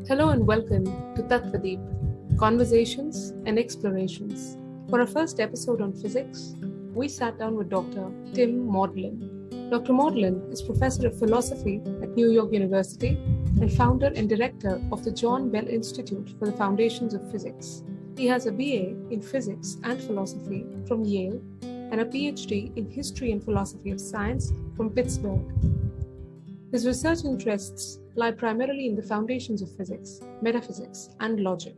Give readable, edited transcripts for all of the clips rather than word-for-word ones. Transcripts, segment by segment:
Hello and welcome to Tattvadeep, Conversations and Explorations. For our first episode on physics, we sat down with Dr. Tim Maudlin. Dr. Maudlin is Professor of Philosophy at New York University and founder and director of the John Bell Institute for the Foundations of Physics. He has a BA in Physics and Philosophy from Yale and a PhD in History and Philosophy of Science from Pittsburgh. His research interests lie primarily in the foundations of physics, metaphysics, and logic.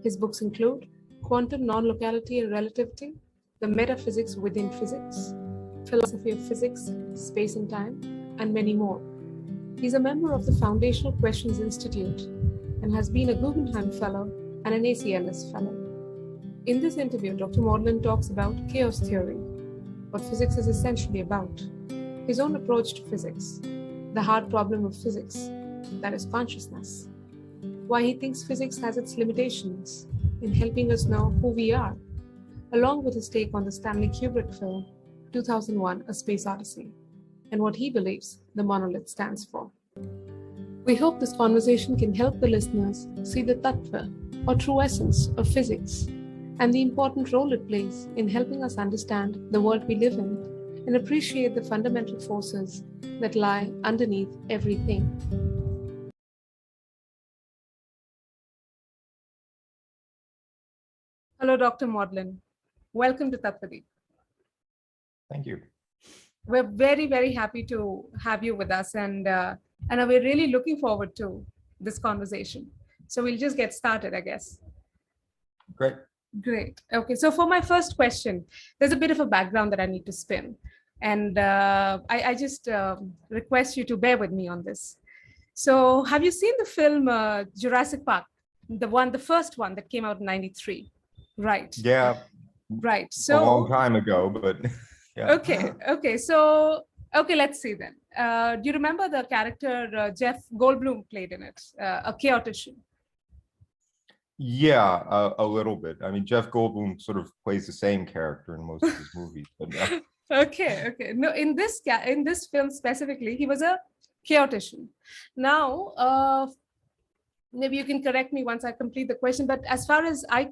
His books include Quantum Non-Locality and Relativity, the Metaphysics Within Physics, Philosophy of Physics, Space and Time, and many more. He's a member of the Foundational Questions Institute and has been a Guggenheim Fellow and an ACLS Fellow. In this interview, Dr. Maudlin talks about chaos theory, what physics is essentially about, his own approach to physics, the hard problem of physics, that is consciousness, why he thinks physics has its limitations in helping us know who we are, along with his take on the Stanley Kubrick film 2001: A Space Odyssey, and what he believes the monolith stands for. We hope this conversation can help the listeners see the tattva, or true essence, of physics, and the important role it plays in helping us understand the world we live in and appreciate the fundamental forces that lie underneath everything. Hello, Dr. Maudlin. Welcome to Tattvadeep. Thank you. We're very, very happy to have you with us, and we're really looking forward to this conversation. So we'll just get started, I guess. Great. Okay, so for my first question, there's a bit of a background that I need to spin. And I just request you to bear with me on this. So have you seen the film Jurassic Park? The first one that came out in '93, right? Yeah. Right. So a long time ago, but yeah. Okay. So, let's see then. Do you remember the character Jeff Goldblum played in it, a chaotician? Yeah, a little bit. I mean, Jeff Goldblum sort of plays the same character in most of his movies, but yeah. Okay. No, in this film specifically, he was a chaotician. Now, maybe you can correct me once I complete the question. But as far as I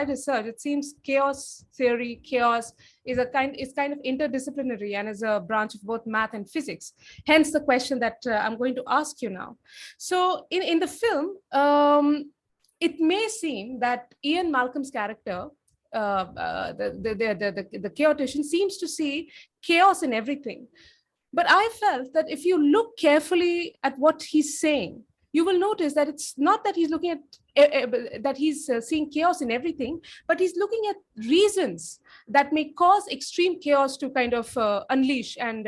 research, it seems chaos theory, chaos is kind of interdisciplinary and is a branch of both math and physics. Hence the question that I'm going to ask you now. So in the film, it may seem that Ian Malcolm's character, the chaotician, seems to see chaos in everything. But I felt that if you look carefully at what he's saying, you will notice that it's not that he's looking at that he's seeing chaos in everything, but he's looking at reasons that may cause extreme chaos to kind of unleash and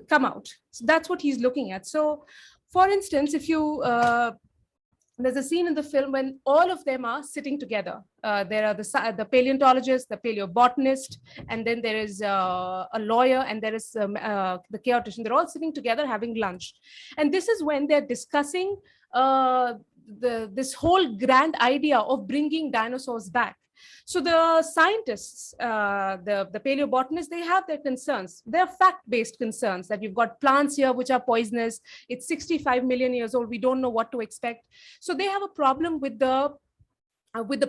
come out. So that's what he's looking at. So, for instance, if you there's a scene in the film when all of them are sitting together. There are the paleontologist, the paleobotanist, and then there is a lawyer, and there is the chaotician. They're all sitting together having lunch. And this is when they're discussing this whole grand idea of bringing dinosaurs back. So the scientists, the paleobotanists, they have their concerns. They're fact-based concerns that you've got plants here which are poisonous. It's 65 million years old. We don't know what to expect. So they have a problem with the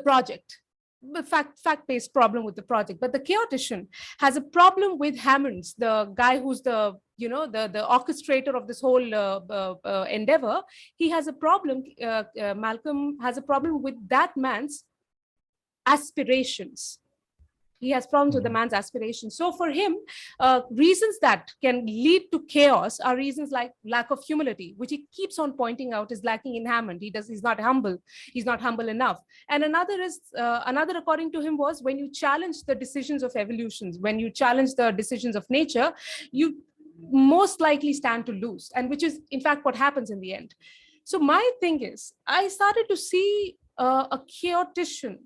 project, the fact-based problem with the project. But the chaotician has a problem with Hammonds, the guy who's the orchestrator of this whole endeavor. He has a problem. Malcolm has a problem with that man's aspirations. He has problems with the man's aspirations. So for him, reasons that can lead to chaos are reasons like lack of humility, which he keeps on pointing out is lacking in Hammond. He's not humble. He's not humble enough. And another according to him, was when you challenge the decisions of evolutions, when you challenge the decisions of nature, you most likely stand to lose, and which is in fact what happens in the end. So my thing is, I started to see a chaotician.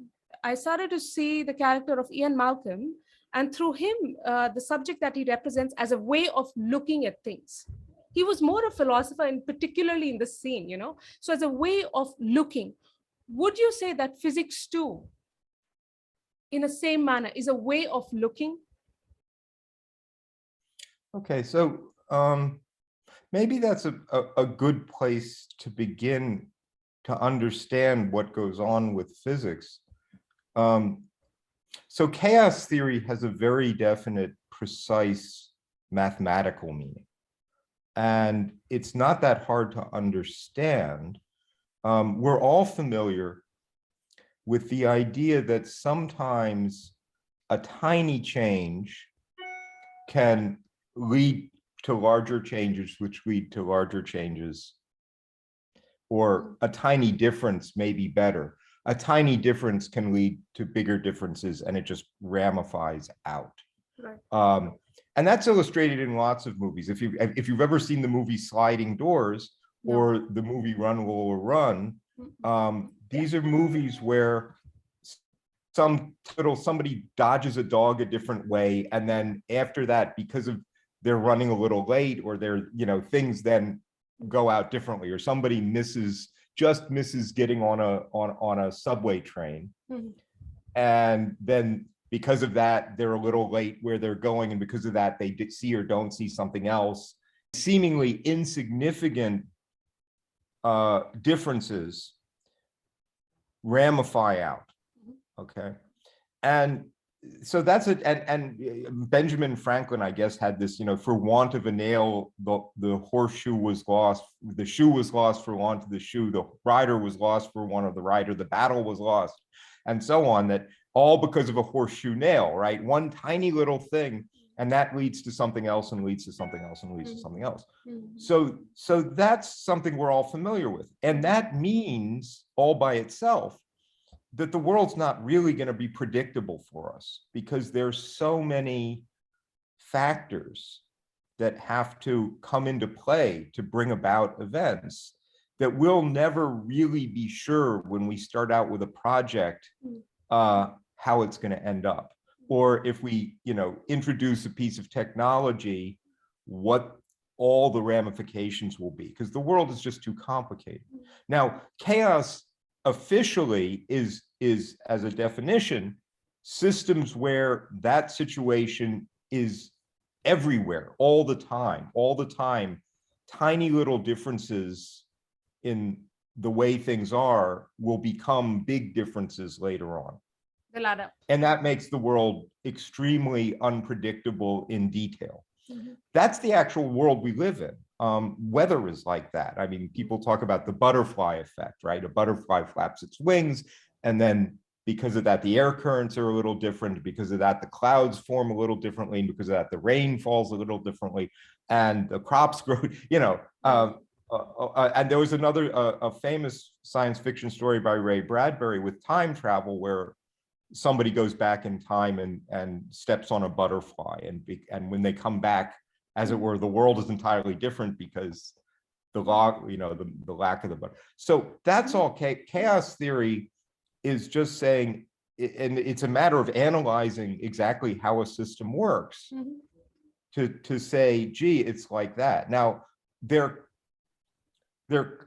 I started to see the character of Ian Malcolm, and through him, the subject that he represents as a way of looking at things. He was more a philosopher, and particularly in this scene, so as a way of looking. Would you say that physics too, in the same manner, is a way of looking? Okay, so maybe that's a good place to begin to understand what goes on with physics. So chaos theory has a very definite, precise mathematical meaning. And it's not that hard to understand. We're all familiar with the idea that sometimes a tiny change can lead to larger changes, which lead to larger changes, or a tiny difference may be better. A tiny difference can lead to bigger differences, and it just ramifies out. Right. And that's illustrated in lots of movies. If you've ever seen the movie Sliding Doors or the movie Run Lola Run, these are movies where somebody dodges a dog a different way, and then after that, because of they're running a little late, or they're, things then go out differently, or somebody just misses getting on a subway train, and then because of that they're a little late where they're going, and because of that they see or don't see something else. Seemingly insignificant differences ramify out. Okay, and so that's it. And Benjamin Franklin, I guess, had this, for want of a nail, the horseshoe was lost, the shoe was lost for want of the shoe, the rider was lost for want of the rider, the battle was lost, and so on, that all because of a horseshoe nail, right? One tiny little thing, and that leads to something else, and leads to something else, and leads to something else. So that's something we're all familiar with. And that means all by itself that the world's not really going to be predictable for us, because there's so many factors that have to come into play to bring about events that we'll never really be sure when we start out with a project how it's going to end up, or if we introduce a piece of technology, what all the ramifications will be, because the world is just too complicated. Now, chaos officially is as a definition systems where that situation is everywhere all the time. Tiny little differences in the way things are will become big differences later on. They'll add up. And that makes the world extremely unpredictable in detail. That's the actual world we live in. Weather is like that. I mean, people talk about the butterfly effect, right? A butterfly flaps its wings, and then because of that, the air currents are a little different. Because of that, the clouds form a little differently. And because of that, the rain falls a little differently, and the crops grow, and there was another a famous science fiction story by Ray Bradbury with time travel, where somebody goes back in time and steps on a butterfly, and when they come back, as it were, the world is entirely different because the lack of the butterfly. So that's all. Chaos theory is just saying, and it's a matter of analyzing exactly how a system works to say, gee, it's like that. Now, they're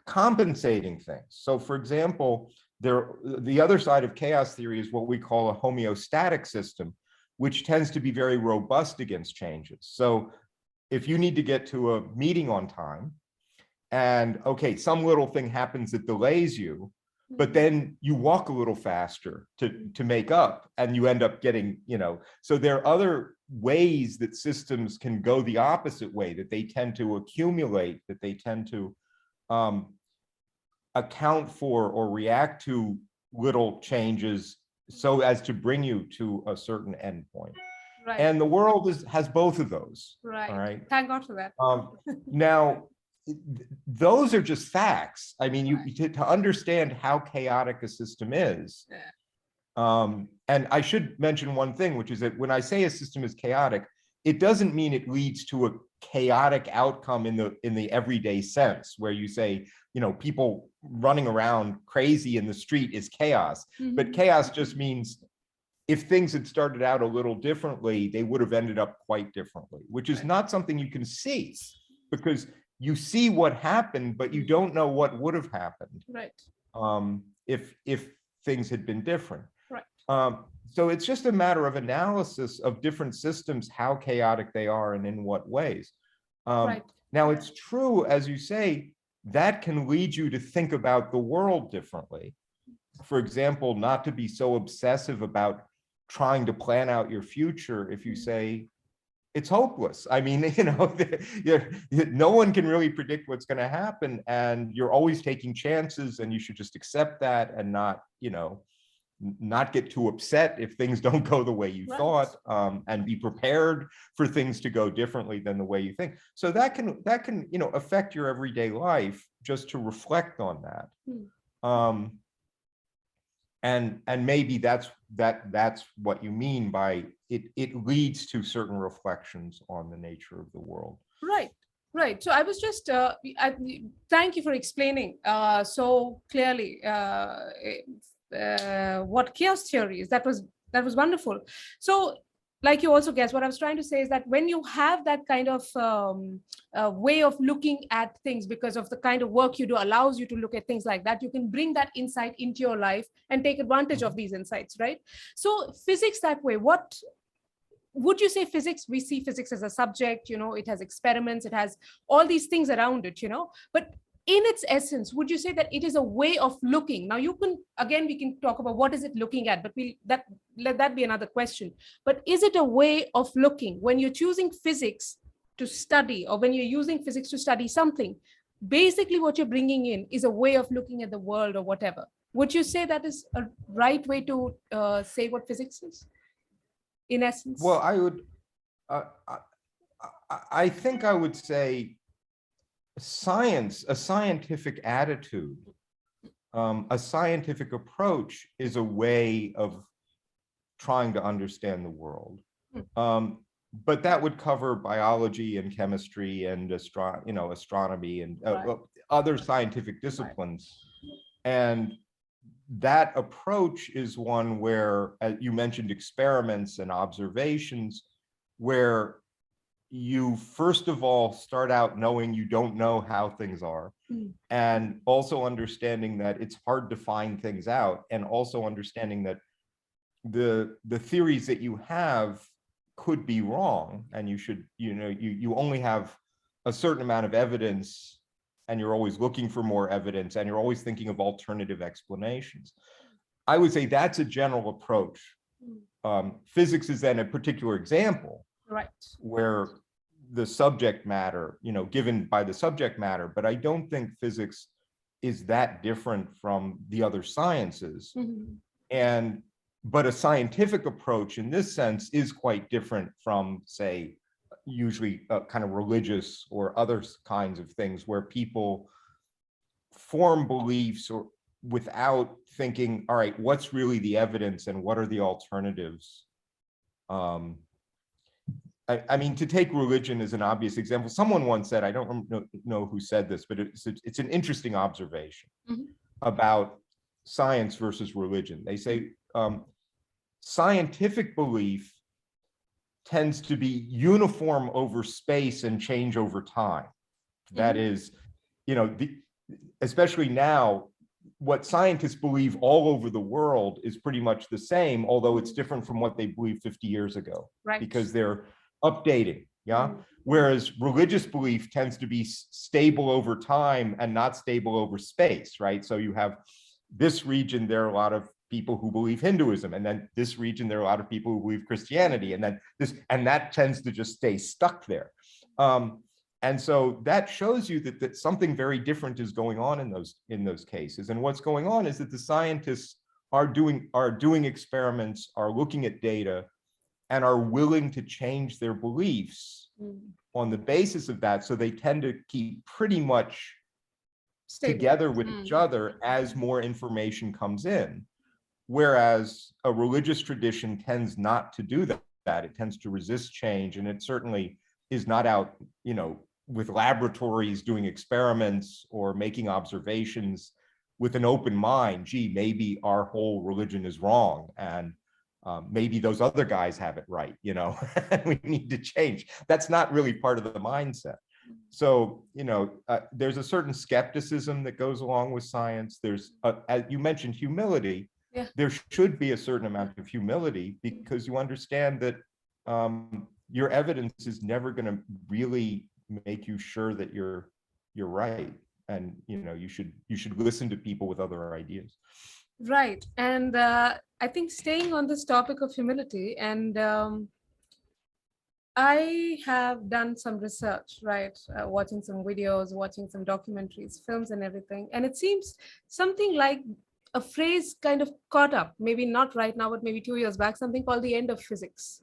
compensating things. So, for example, the other side of chaos theory is what we call a homeostatic system, which tends to be very robust against changes. So if you need to get to a meeting on time, and okay, some little thing happens that delays you, but then you walk a little faster to make up, and you end up getting, so there are other ways that systems can go the opposite way, that they tend to accumulate, that they tend to account for or react to little changes so as to bring you to a certain endpoint. Right. And the world has both of those. Right. All right. Thank God for that. Now, those are just facts. I mean, to understand how chaotic a system is. And I should mention one thing, which is that when I say a system is chaotic, it doesn't mean it leads to a chaotic outcome in the everyday sense, where you say, people running around crazy in the street is chaos. But chaos just means if things had started out a little differently, they would have ended up quite differently, which is not something you can see, because you see what happened, but you don't know what would have happened. Right. If things had been different. Right. So it's just a matter of analysis of different systems, how chaotic they are and in what ways. Right. Now, it's true, as you say, that can lead you to think about the world differently. For example, not to be so obsessive about trying to plan out your future if you say, it's hopeless. I mean, no one can really predict what's going to happen, and you're always taking chances, and you should just accept that and not, not get too upset if things don't go the way you thought, and be prepared for things to go differently than the way you think. So that can affect your everyday life, just to reflect on that. And maybe that's what you mean by it leads to certain reflections on the nature of the world. Right. So I was just, thank you for explaining so clearly what chaos theory is. That was wonderful. So, like you also guessed, what I was trying to say is that when you have that kind of way of looking at things, because of the kind of work you do allows you to look at things like that, you can bring that insight into your life and take advantage of these insights, right? So physics that way, what would you say physics? We see physics as a subject, it has experiments, it has all these things around it, but in its essence, would you say that it is a way of looking? Now, we can talk about what is it looking at, but let that be another question. But is it a way of looking when you're choosing physics to study, or when you're using physics to study something? Basically, what you're bringing in is a way of looking at the world or whatever. Would you say that is a right way to say what physics is, in essence? Well, I think I would say science, a scientific attitude, a scientific approach is a way of trying to understand the world. But that would cover biology and chemistry and astronomy and other scientific disciplines. And that approach is one where, you mentioned experiments and observations, where you first of all start out knowing you don't know how things are, and also understanding that it's hard to find things out, and also understanding that the theories that you have could be wrong, and you should, you only have a certain amount of evidence, and you're always looking for more evidence, and you're always thinking of alternative explanations. I would say that's a general approach. Physics is then a particular example, where the subject matter, given by the subject matter, but I don't think physics is that different from the other sciences. But a scientific approach in this sense is quite different from, say, usually kind of religious or other kinds of things, where people form beliefs or without thinking, all right, what's really the evidence and what are the alternatives? I mean, to take religion as an obvious example, someone once said, I don't know who said this, but it's an interesting observation about science versus religion. They say scientific belief tends to be uniform over space and change over time. That is, especially now, what scientists believe all over the world is pretty much the same, although it's different from what they believed 50 years ago, because they're updating. Whereas religious belief tends to be stable over time and not stable over space, right? So you have this region, there are a lot of people who believe Hinduism, and then this region, there are a lot of people who believe Christianity, and then and that tends to just stay stuck there. And so that shows you that something very different is going on in those cases. And what's going on is that the scientists are doing experiments, are looking at data, and are willing to change their beliefs on the basis of that. So they tend to keep pretty much together with each other as more information comes in. Whereas a religious tradition tends not to do that. It tends to resist change, and it certainly is not out, with laboratories doing experiments or making observations with an open mind. Gee, maybe our whole religion is wrong, and maybe those other guys have it right, we need to change. That's not really part of the mindset. So, there's a certain skepticism that goes along with science. There's, as you mentioned, humility. There should be a certain amount of humility, because you understand that your evidence is never going to really make you sure that you're right, and you should listen to people with other ideas. Right. And I think staying on this topic of humility, and I have done some research, right? Watching some videos, watching some documentaries, films, and everything. And it seems something like a phrase kind of caught up, maybe not right now, but maybe 2 years back, something called the end of physics.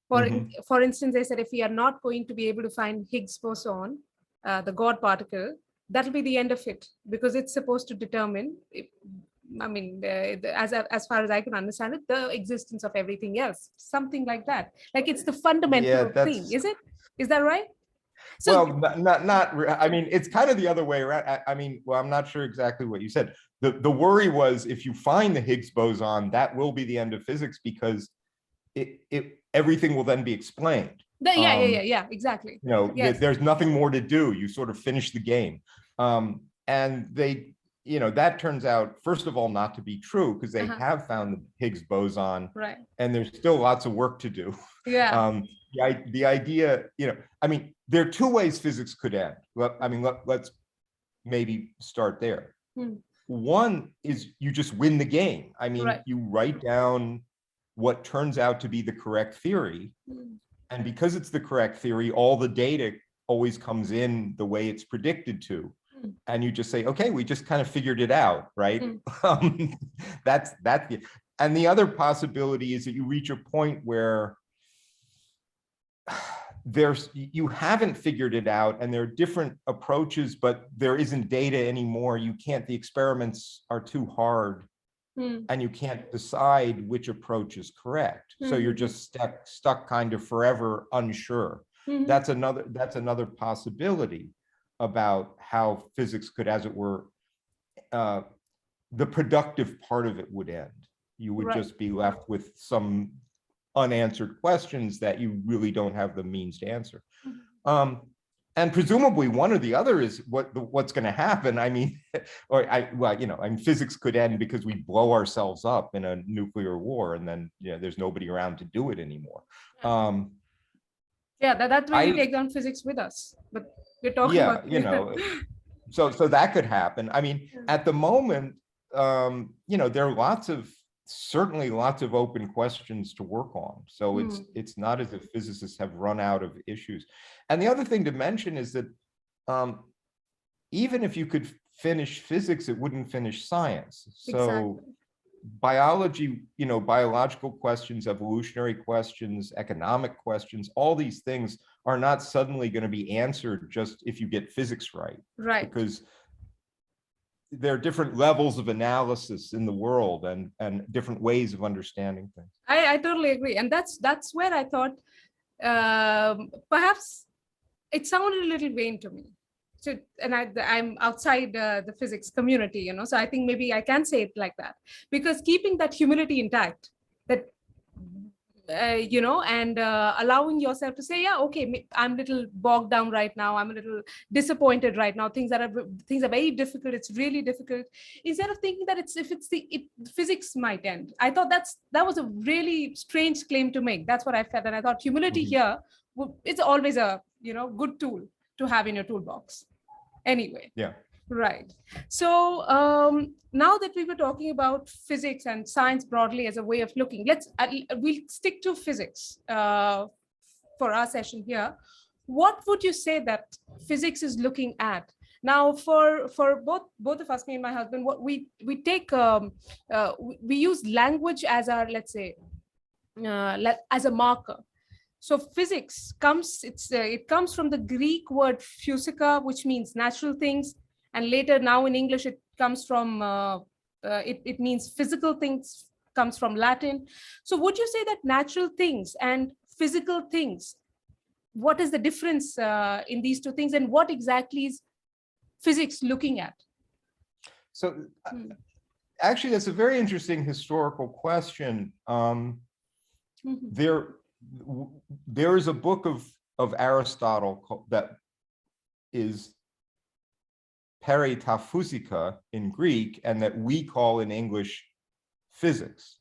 For instance, they said if we are not going to be able to find Higgs boson, the God particle, that'll be the end of it, because it's supposed to determine, as far as I can understand it, the existence of everything else, something like that. Like it's the fundamental thing, is it? Is that right? So, well, not. I mean, it's kind of the other way around. I mean, well, I'm not sure exactly what you said. The worry was if you find the Higgs boson, that will be the end of physics, because everything will then be explained. Yeah, exactly. Yes. There's nothing more to do. You sort of finish the game, and they. That turns out, first of all, not to be true, because they have found the Higgs boson, right? And there's still lots of work to do. Yeah. The idea, I mean, there are two ways physics could end. Let's maybe start there. One is you just win the game. I mean, you write down what turns out to be the correct theory, and because it's the correct theory, all the data always comes in the way it's predicted to. And you just say, okay, we just kind of figured it out, right? That's and the other possibility is that you reach a point where you haven't figured it out, and there are different approaches, but there isn't data anymore. The experiments are too hard, and you can't decide which approach is correct. So you're just stuck kind of forever unsure. That's another possibility about how physics could, as it were, the productive part of it would end. You would just be left with some unanswered questions that you really don't have the means to answer. And presumably one or the other is what's going to happen. I mean, physics could end because we blow ourselves up in a nuclear war, and then there's nobody around to do it anymore. That's why we take down physics with us. But we're talking about so that could happen. I mean, at the moment, there are certainly lots of open questions to work on. So it's not as if physicists have run out of issues. And the other thing to mention is that even if you could finish physics, it wouldn't finish science. So biology, biological questions, evolutionary questions, economic questions, all these things are not suddenly going to be answered just if you get physics right. Right. Because there are different levels of analysis in the world, and different ways of understanding things. I totally agree. And that's where I thought perhaps it sounded a little vain to me. So, and I'm outside the physics community, so I think maybe I can say it like that, because keeping that humility intact, that and allowing yourself to say, yeah, okay, I'm a little bogged down right now, I'm a little disappointed right now, things are very difficult, it's really difficult, instead of thinking that physics might end. I thought that was a really strange claim to make. That's what I felt, and I thought humility here, it's always a good tool to have in your toolbox. Anyway. Yeah. Right. So now that we were talking about physics and science broadly as a way of looking, we'll stick to physics for our session here. What would you say that physics is looking at? Now, for both of us, me and my husband, what we take we use language as our, let's say, as a marker. So physics comes from the Greek word physica, which means natural things, and later now in English it comes from it means physical things, comes from Latin. So would you say that natural things and physical things, what is the difference in these two things, and what exactly is physics looking at? So actually, that's a very interesting historical question. There is a book of Aristotle that is Periphysica in Greek, and that we call in English physics.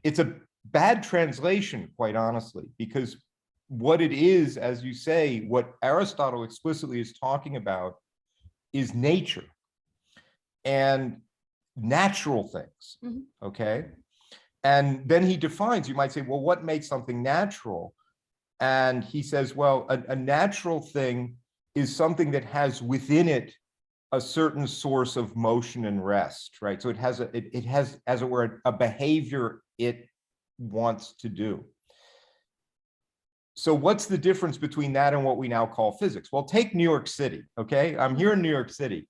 It's a bad translation, quite honestly, because what it is, as you say, what Aristotle explicitly is talking about is nature and natural things, okay? And then he defines, you might say, well, what makes something natural? And he says, well, a natural thing is something that has within it a certain source of motion and rest, right? So it has, as it were, a behavior it wants to do. So what's the difference between that and what we now call physics? Well, take New York City, okay? I'm here in New York City.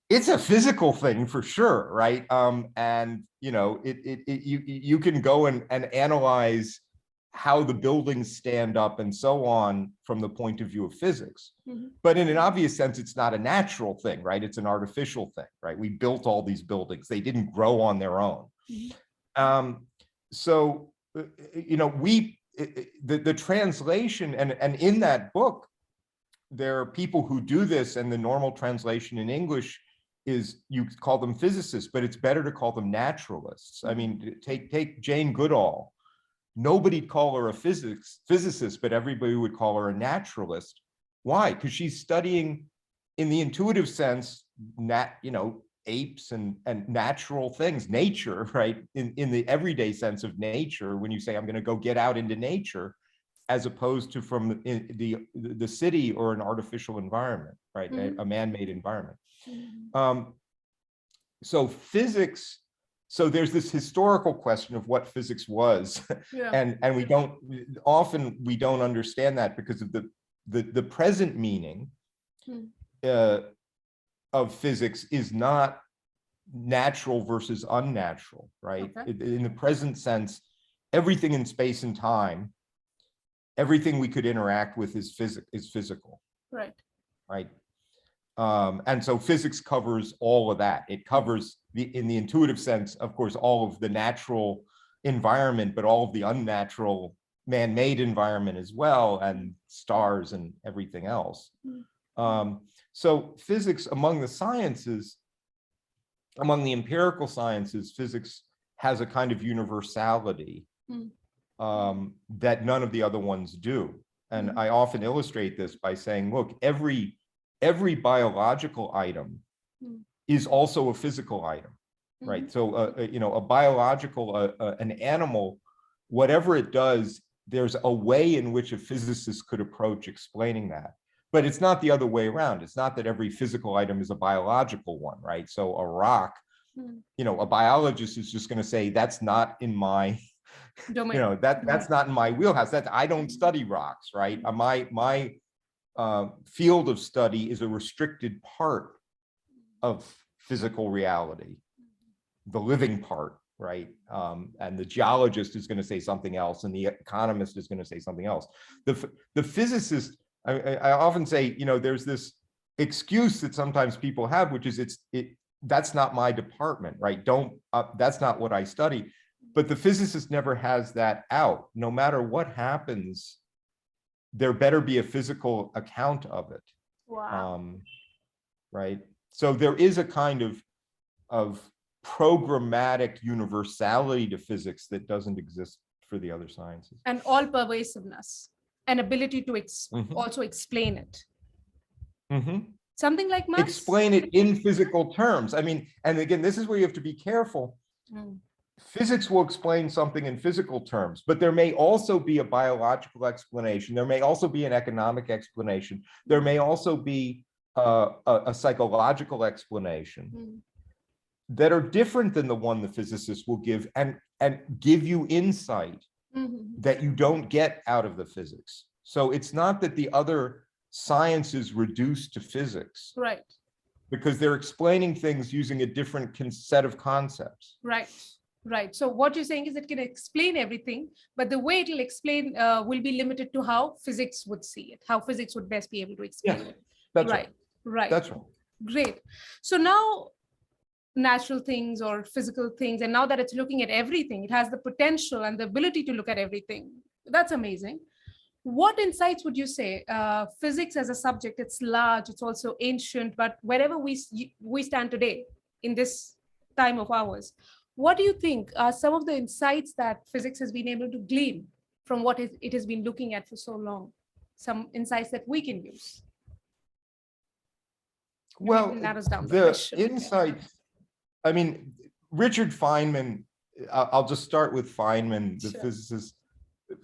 It's a physical thing for sure, right? And you know, you can go and analyze how the buildings stand up and so on from the point of view of physics. But in an obvious sense, it's not a natural thing, right? It's an artificial thing, right? We built all these buildings. They didn't grow on their own. So, you know, the translation, and in that book, there are people who do this, and the normal translation in English is you call them physicists, but it's better to call them naturalists. I mean, take Jane Goodall. Nobody'd call her a physicist, but everybody would call her a naturalist. Why? Because she's studying, in the intuitive sense, you know, apes and natural things, nature, right? In the everyday sense of nature, when you say, I'm going to go get out into nature, as opposed to from the city or an artificial environment, right? A man-made environment. So physics, so there's this historical question of what physics was, and we don't understand that because of the present meaning of physics is not natural versus unnatural, right? In the present sense, everything in space and time, everything we could interact with is physical, right? And so physics covers all of that. It covers in the intuitive sense, of course, all of the natural environment, but all of the unnatural man-made environment as well, and stars and everything else. So physics, among the sciences, among the empirical sciences, physics has a kind of universality that none of the other ones do. And I often illustrate this by saying, look, every biological item is also a physical item, right? So, you know, a biological, an animal, whatever it does, there's a way in which a physicist could approach explaining that. But it's not the other way around. It's not that every physical item is a biological one, right? So a rock, you know, a biologist is just going to say, that's not in my domain. You know, that's not in my wheelhouse. I don't study rocks, right? My field of study is a restricted part of physical reality, the living part, right? And the geologist is going to say something else, and the economist is going to say something else. The physicist, I often say, you know, there's this excuse that sometimes people have, which is that's not my department, right? That's not what I study. But the physicist never has that out. No matter what happens, there better be a physical account of it. Right? So there is a kind of programmatic universality to physics that doesn't exist for the other sciences. And all pervasiveness, an ability to also explain it. Something like maths? Explain it in physical terms. I mean, and again, this is where you have to be careful. Physics will explain something in physical terms, but there may also be a biological explanation. There may also be an economic explanation. There may also be a psychological explanation that are different than the one the physicist will give, and give you insight that you don't get out of the physics. So it's not that the other sciences reduce to physics, right? Because they're explaining things using a different set of concepts. Right. So what you're saying is it can explain everything, but the way it'll explain will be limited to how physics would see it, how physics would best be able to explain it. That's right. That's right. Great. So now natural things or physical things, and now that it's looking at everything, it has the potential and the ability to look at everything. That's amazing. What insights would you say? Physics as a subject, it's large, it's also ancient, but wherever we stand today in this time of ours, what do you think are some of the insights that physics has been able to glean from what it has been looking at for so long? Some insights that we can use. Well, narrows down the question. insight, I mean, Richard Feynman, I'll just start with Feynman, the physicist,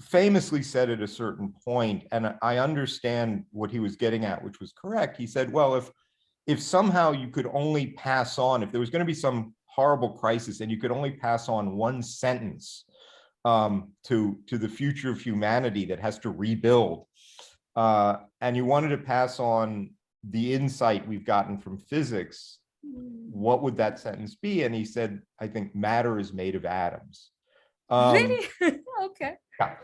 famously said at a certain point, and I understand what he was getting at, which was correct. He said, well, if somehow you could only pass on, if there was going to be some horrible crisis and you could only pass on one sentence to the future of humanity that has to rebuild, and you wanted to pass on the insight we've gotten from physics, what would that sentence be? And he said, I think matter is made of atoms. Really? Okay. Yeah.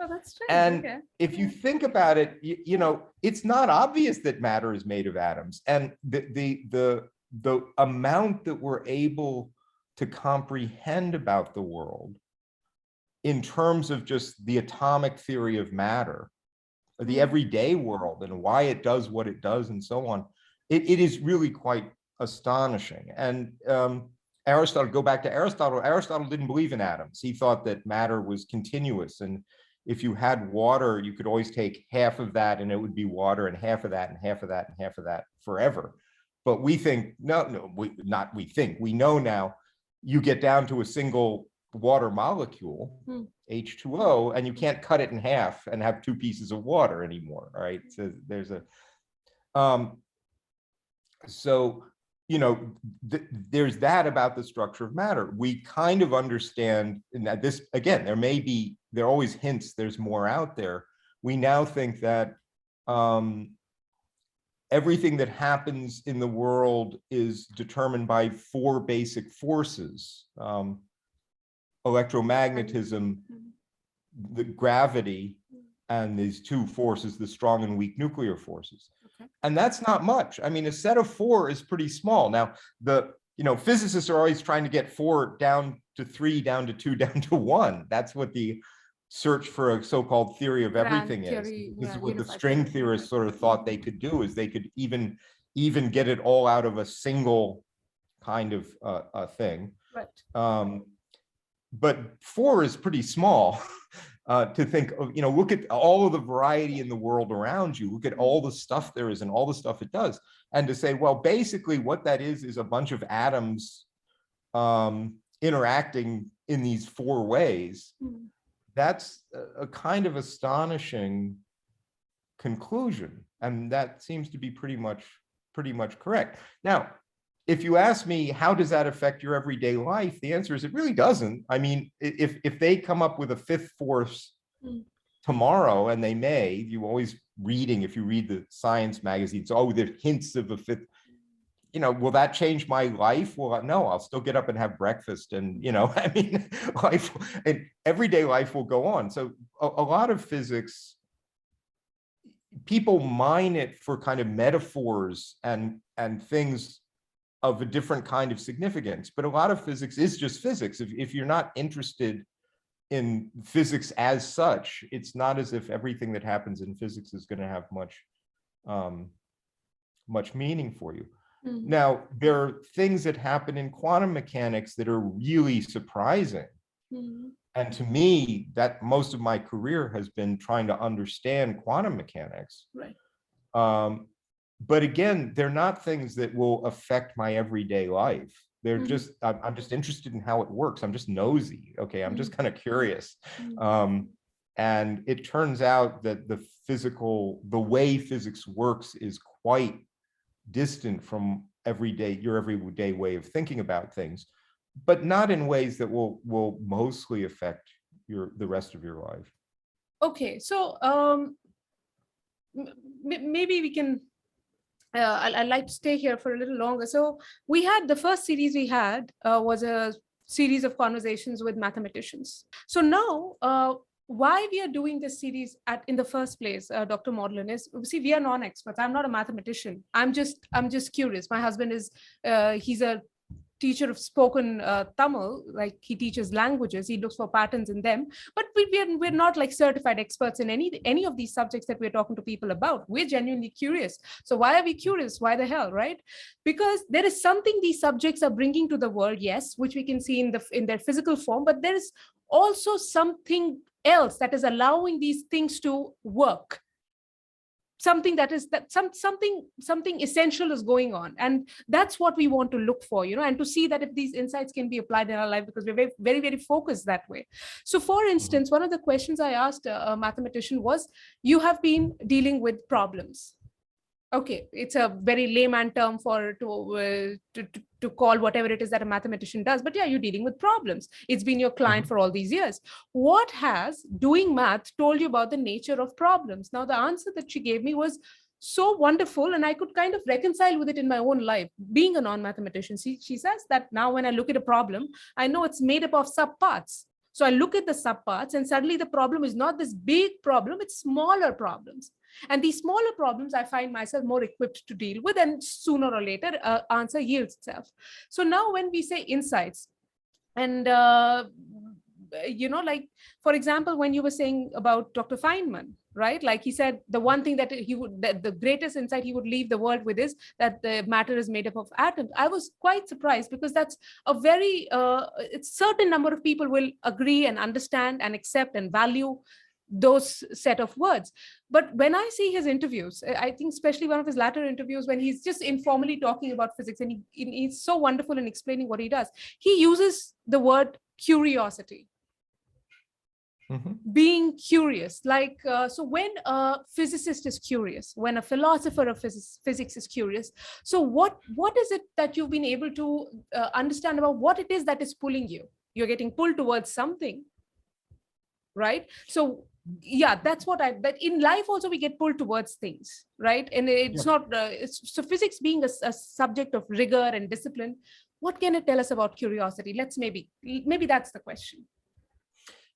Oh, that's strange. And okay. if you think about it, you know, it's not obvious that matter is made of atoms. And the amount that we're able to comprehend about the world in terms of just the atomic theory of matter, the everyday world and why it does what it does and so on, it is really quite astonishing. And Aristotle, go back to Aristotle, Aristotle didn't believe in atoms. He thought that matter was continuous. And if you had water, you could always take half of that and it would be water, and half of that and half of that and half of that forever. But we think, we know now, you get down to a single water molecule, H2O, and you can't cut it in half and have two pieces of water anymore, right? So there's a, you know, there's that about the structure of matter. We kind of understand, and that this, again, there are always hints, there's more out there. We now think that everything that happens in the world is determined by four basic forces: electromagnetism, the gravity, and these two forces, the strong and weak nuclear forces. Okay. And that's not much. I mean, a set of four is pretty small. Now, physicists are always trying to get four down to three, down to two, down to one. That's what the search for a so-called theory of everything is. This is what the string theorists sort of thought they could do, is they could even get it all out of a single kind of thing. Right. But four is pretty small to think of, look at all of the variety in the world around you, look at all the stuff there is and all the stuff it does. And to say, well, basically what that is a bunch of atoms interacting in these four ways. That's a kind of astonishing conclusion. And that seems to be pretty much correct. Now, if you ask me, how does that affect your everyday life? The answer is it really doesn't. I mean, if they come up with a fifth force tomorrow, and they may, you always reading, if you read the science magazines, oh, there's hints of a fifth, will that change my life? Well, no, I'll still get up and have breakfast, and, I mean, life and everyday life will go on. So a lot of physics, people mine it for kind of metaphors and things of a different kind of significance. But a lot of physics is just physics. If you're not interested in physics as such, it's not as if everything that happens in physics is going to have much meaning for you. Now, there are things that happen in quantum mechanics that are really surprising. And to me, that most of my career has been trying to understand quantum mechanics. Right. But again, they're not things that will affect my everyday life. They're just, I'm just interested in how it works. I'm just nosy. Okay, I'm just kind of curious. And it turns out that the way physics works is quite distant from your everyday way of thinking about things, but not in ways that will mostly affect the rest of your life. Okay, so maybe we can, I'd like to stay here for a little longer. So we had, the first series we had was a series of conversations with mathematicians. So now, why we are doing this series in the first place, Dr. Maudlin, is, see, we are non-experts. I'm not a mathematician. I'm just curious. My husband is, he's a teacher of spoken Tamil, like he teaches languages, he looks for patterns in them, but we're not like certified experts in any of these subjects that we're talking to people about. We're genuinely curious. So why are we curious? Why the hell, right? Because there is something these subjects are bringing to the world, yes, which we can see in their physical form, but there is also something else that is allowing these things to work. Something that is something essential is going on, and that's what we want to look for, and to see that if these insights can be applied in our life, because we're very, very, very focused that way. So for instance, one of the questions I asked a mathematician was, you have been dealing with problems. Okay, it's a very layman term to call whatever it is that a mathematician does, but yeah, you're dealing with problems. It's been your client for all these years. What has doing math told you about the nature of problems? Now, the answer that she gave me was so wonderful, and I could kind of reconcile with it in my own life. Being a non-mathematician, she says that now when I look at a problem, I know it's made up of subparts. So I look at the subparts, and suddenly the problem is not this big problem, it's smaller problems. And these smaller problems, I find myself more equipped to deal with, and sooner or later, answer yields itself. So now when we say insights, and like, for example, when you were saying about Dr. Feynman, right? Like he said, the one thing that the greatest insight he would leave the world with is that the matter is made up of atoms. I was quite surprised, because that's a very, certain number of people will agree and understand and accept and value those set of words. But when I see his interviews, I think especially one of his latter interviews, when he's just informally talking about physics, and he's so wonderful in explaining what he does, he uses the word curiosity. Being curious, like, so when a physicist is curious, when a philosopher of physics is curious, so what is it that you've been able to understand about what it is that is pulling you? You're getting pulled towards something, right? So yeah, that's what but in life also we get pulled towards things, right? And it's not, so physics being a subject of rigor and discipline, what can it tell us about curiosity? Let's maybe that's the question.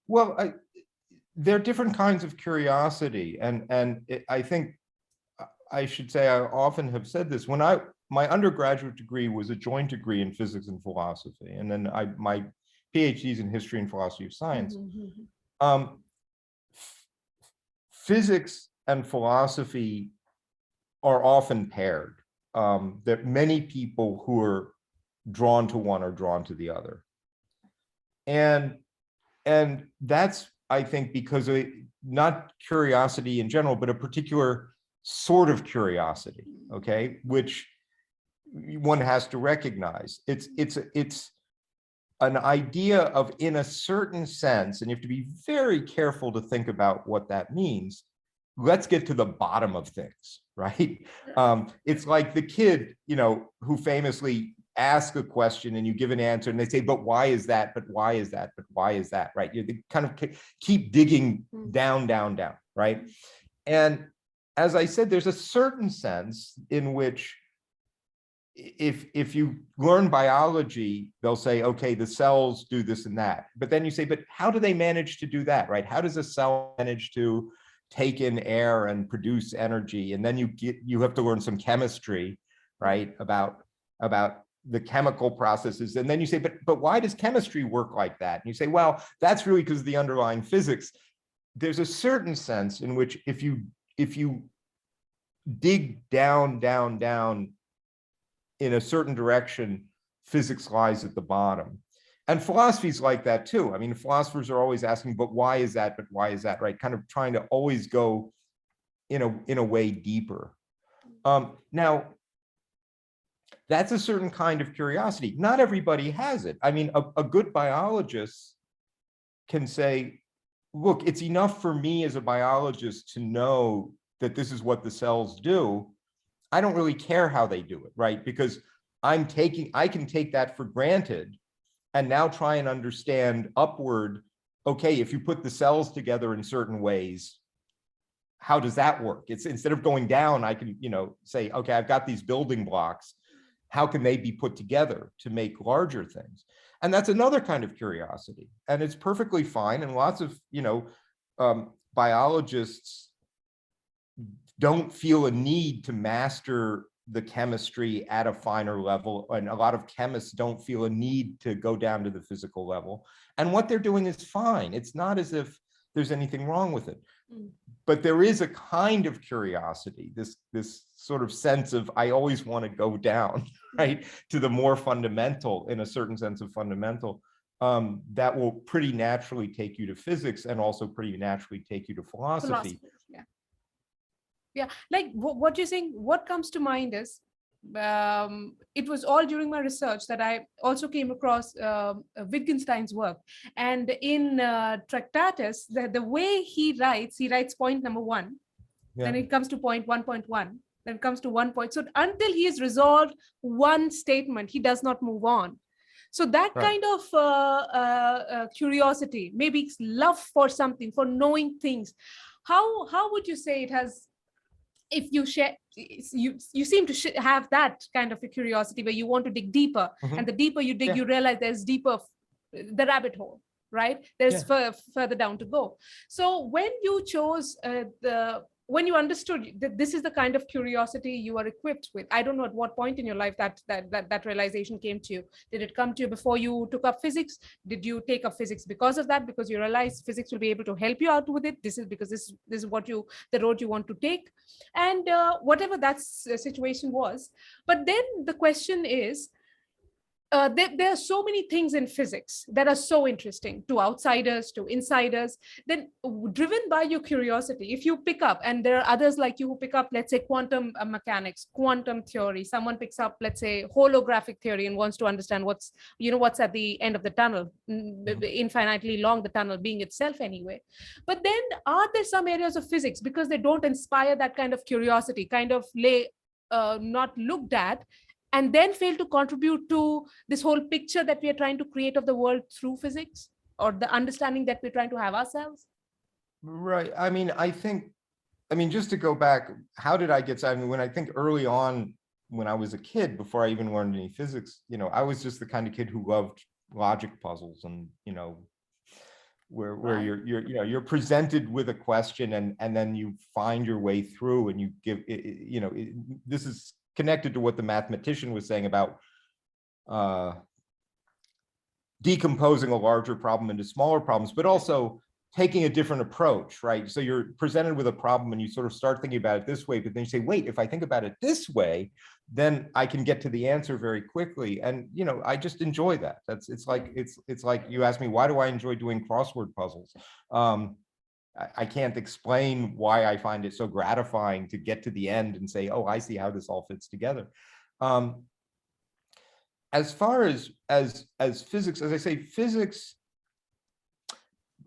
Well, there are different kinds of curiosity, and I think I should say, I often have said this, when my undergraduate degree was a joint degree in physics and philosophy, and then my PhDs in history and philosophy of science. Physics and philosophy are often paired. That many people who are drawn to one are drawn to the other, and that's, I think, because of not curiosity in general, but a particular sort of curiosity, okay, which one has to recognize. It's an idea of, in a certain sense, and you have to be very careful to think about what that means, let's get to the bottom of things, right? It's like the kid, who famously ask a question and you give an answer and they say, but why is that? But why is that? But why is that? Right? You kind of keep digging down, down, down, right? And as I said, there's a certain sense in which if you learn biology, they'll say, okay, the cells do this and that. But then you say, but how do they manage to do that, right? How does a cell manage to take in air and produce energy? And then you have to learn some chemistry, right, about the chemical processes. And then you say, but why does chemistry work like that? And you say, well, that's really because of the underlying physics. There's a certain sense in which if you dig down, down, down in a certain direction, physics lies at the bottom. And philosophy's like that too. I mean, philosophers are always asking, but why is that? But why is that, right? Kind of trying to always go in a way deeper. Now, that's a certain kind of curiosity. Not everybody has it. I mean, a good biologist can say, look, it's enough for me as a biologist to know that this is what the cells do. I don't really care how they do it, right? Because I can take that for granted and now try and understand upward, okay, if you put the cells together in certain ways, how does that work? It's instead of going down, I can, say, okay, I've got these building blocks. How can they be put together to make larger things? And that's another kind of curiosity. And it's perfectly fine. And lots of, biologists don't feel a need to master the chemistry at a finer level. And a lot of chemists don't feel a need to go down to the physical level. And what they're doing is fine. It's not as if there's anything wrong with it. But there is a kind of curiosity, this sort of sense of, I always want to go down, right, to the more fundamental, in a certain sense of fundamental, that will pretty naturally take you to physics and also pretty naturally take you to philosophy. Yeah. Yeah, like what you're saying, what comes to mind is, it was all during my research that I also came across Wittgenstein's work. And in Tractatus, the way he writes point number one, then it comes to point 1.1, then it comes to 1 point. So until he has resolved one statement, he does not move on. So that kind of curiosity, maybe love for something, for knowing things. How would you say it has, if you share, you seem to have that kind of a curiosity where you want to dig deeper, and the deeper you dig, you realize there's deeper, the rabbit hole, right? There's further down to go. So when you chose when you understood that this is the kind of curiosity you are equipped with, I don't know at what point in your life that realization came to you. Did it come to you before you took up physics? Did you take up physics because of that, because you realized physics will be able to help you out with it? This is because this is what the road you want to take, and whatever that situation was. But then the question is, there are so many things in physics that are so interesting to outsiders, to insiders. Then, driven by your curiosity, if you pick up, and there are others like you who pick up, let's say, quantum mechanics, quantum theory, someone picks up, let's say, holographic theory and wants to understand what's at the end of the tunnel, infinitely long the tunnel being itself anyway. But then, are there some areas of physics, because they don't inspire that kind of curiosity, kind of not looked at, and then fail to contribute to this whole picture that we are trying to create of the world through physics, or the understanding that we're trying to have ourselves? Right. I mean, just to go back, how did I get to, when I think early on, when I was a kid, before I even learned any physics, I was just the kind of kid who loved logic puzzles, and, where you're presented with a question, and then you find your way through, and you give, this is connected to what the mathematician was saying about decomposing a larger problem into smaller problems, but also taking a different approach, right? So you're presented with a problem and you sort of start thinking about it this way, but then you say, wait, if I think about it this way, then I can get to the answer very quickly. And, I just enjoy that. It's like you asked me, why do I enjoy doing crossword puzzles? I can't explain why I find it so gratifying to get to the end and say, oh, I see how this all fits together. As far as physics, as I say, physics,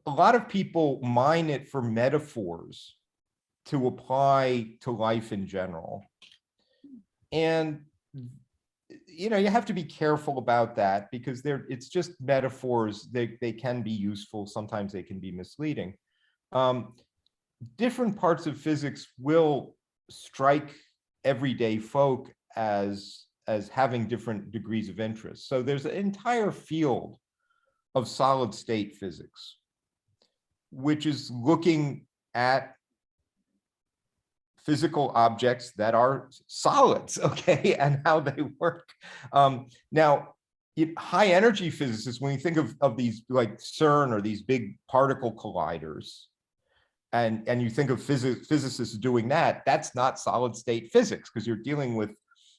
a lot of people mine it for metaphors to apply to life in general. And, you have to be careful about that, because it's just metaphors. They can be useful. Sometimes they can be misleading. Different parts of physics will strike everyday folk as having different degrees of interest. So there's an entire field of solid state physics, which is looking at physical objects that are solids, okay, and how they work. Now, high energy physicists, when you think of these like CERN or these big particle colliders, and you think of physicists doing that, that's not solid state physics, because you're dealing with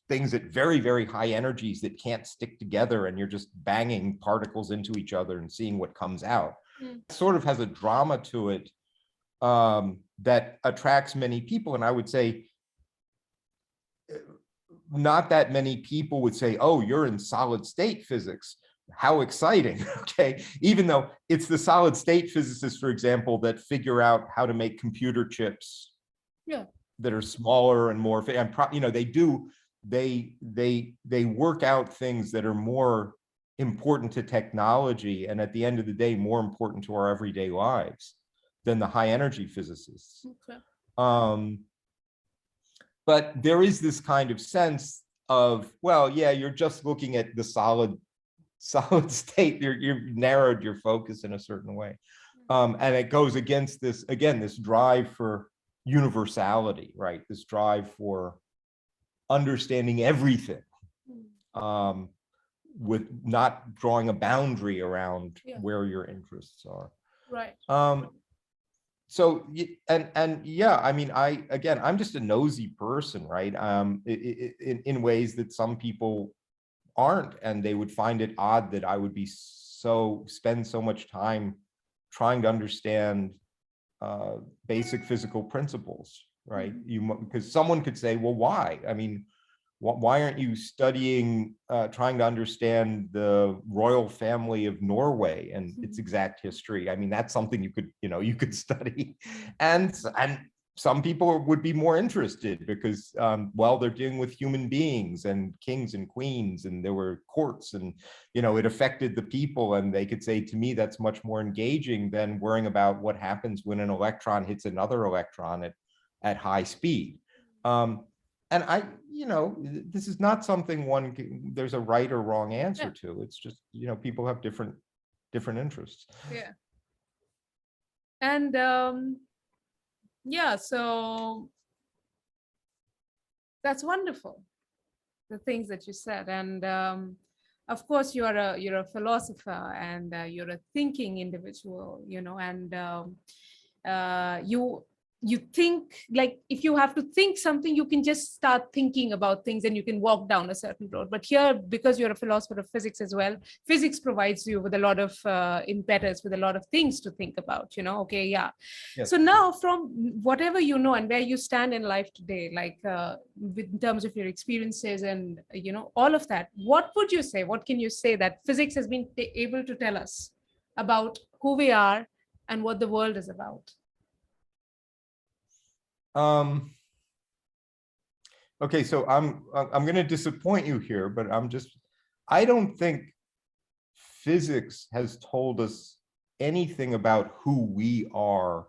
things at very, very high energies that can't stick together, and you're just banging particles into each other and seeing what comes out. It sort of has a drama to it that attracts many people. And I would say not that many people would say, oh, you're in solid state physics. How exciting, okay? Even though it's the solid state physicists, for example, that figure out how to make computer chips that are smaller and more, and they work out things that are more important to technology, and at the end of the day, more important to our everyday lives than the high energy physicists. Okay. But there is this kind of sense of, well, yeah, you're just looking at the solid state. You've narrowed your focus in a certain way, and it goes against this, again, this drive for universality, right? This drive for understanding everything, with not drawing a boundary around where your interests are. Right. So, and yeah, I mean, I'm just a nosy person, right? In ways that some people aren't, and they would find it odd that I would spend so much time trying to understand basic physical principles, right? Because someone could say, well, why? I mean, why aren't you studying, trying to understand the royal family of Norway and its exact history? I mean, that's something you could study, and some people would be more interested because, well, they're dealing with human beings and kings and queens, and there were courts, and it affected the people, and they could say, to me, that's much more engaging than worrying about what happens when an electron hits another electron at high speed. And this is not something there's a right or wrong answer to. It's just, people have different interests. Yeah. And so that's wonderful, the things that you said. And of course, you're a philosopher, and you're a thinking individual, and you think, like, if you have to think something, you can just start thinking about things and you can walk down a certain road. But here, because you're a philosopher of physics as well, physics provides you with a lot of impetus, with a lot of things to think about, okay, yeah. Yes. So now, from whatever you know and where you stand in life today, like in terms of your experiences and, all of that, what would you say, what can you say that physics has been able to tell us about who we are and what the world is about? Okay, so I'm going to disappoint you here, but I don't think physics has told us anything about who we are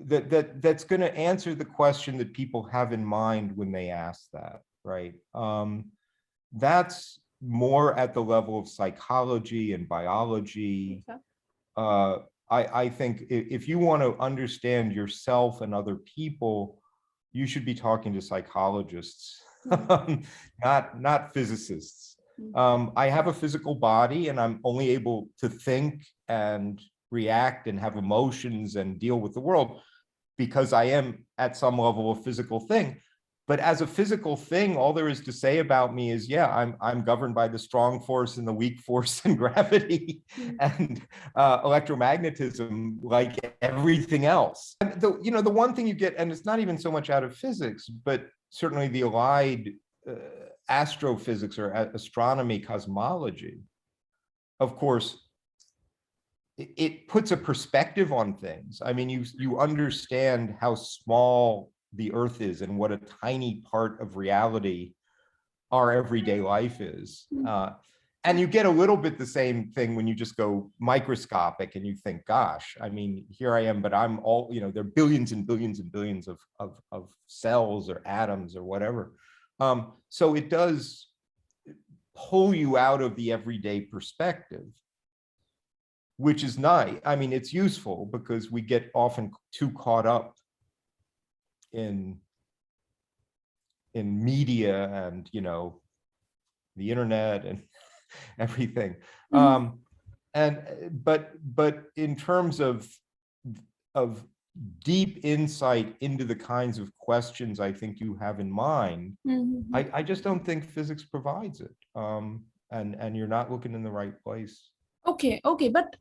that's going to answer the question that people have in mind when they ask that, right? That's more at the level of psychology and biology. Okay. I think if you want to understand yourself and other people, you should be talking to psychologists, not physicists. I have a physical body, and I'm only able to think and react and have emotions and deal with the world because I am at some level a physical thing. But as a physical thing, all there is to say about me is, yeah, I'm governed by the strong force and the weak force and gravity and electromagnetism, like everything else. And the one thing you get, and it's not even so much out of physics, but certainly the allied astrophysics or astronomy, cosmology, of course, it puts a perspective on things. I mean, you understand how small the Earth is and what a tiny part of reality our everyday life is. And you get a little bit the same thing when you just go microscopic and you think, gosh, I mean, here I am, but I'm all, there are billions and billions and billions of cells or atoms or whatever. So it does pull you out of the everyday perspective, which is nice. I mean, it's useful because we get often too caught up in media and the internet and everything. But in terms of deep insight into the kinds of questions I think you have in mind, I just don't think physics provides it. And you're not looking in the right place. Okay, but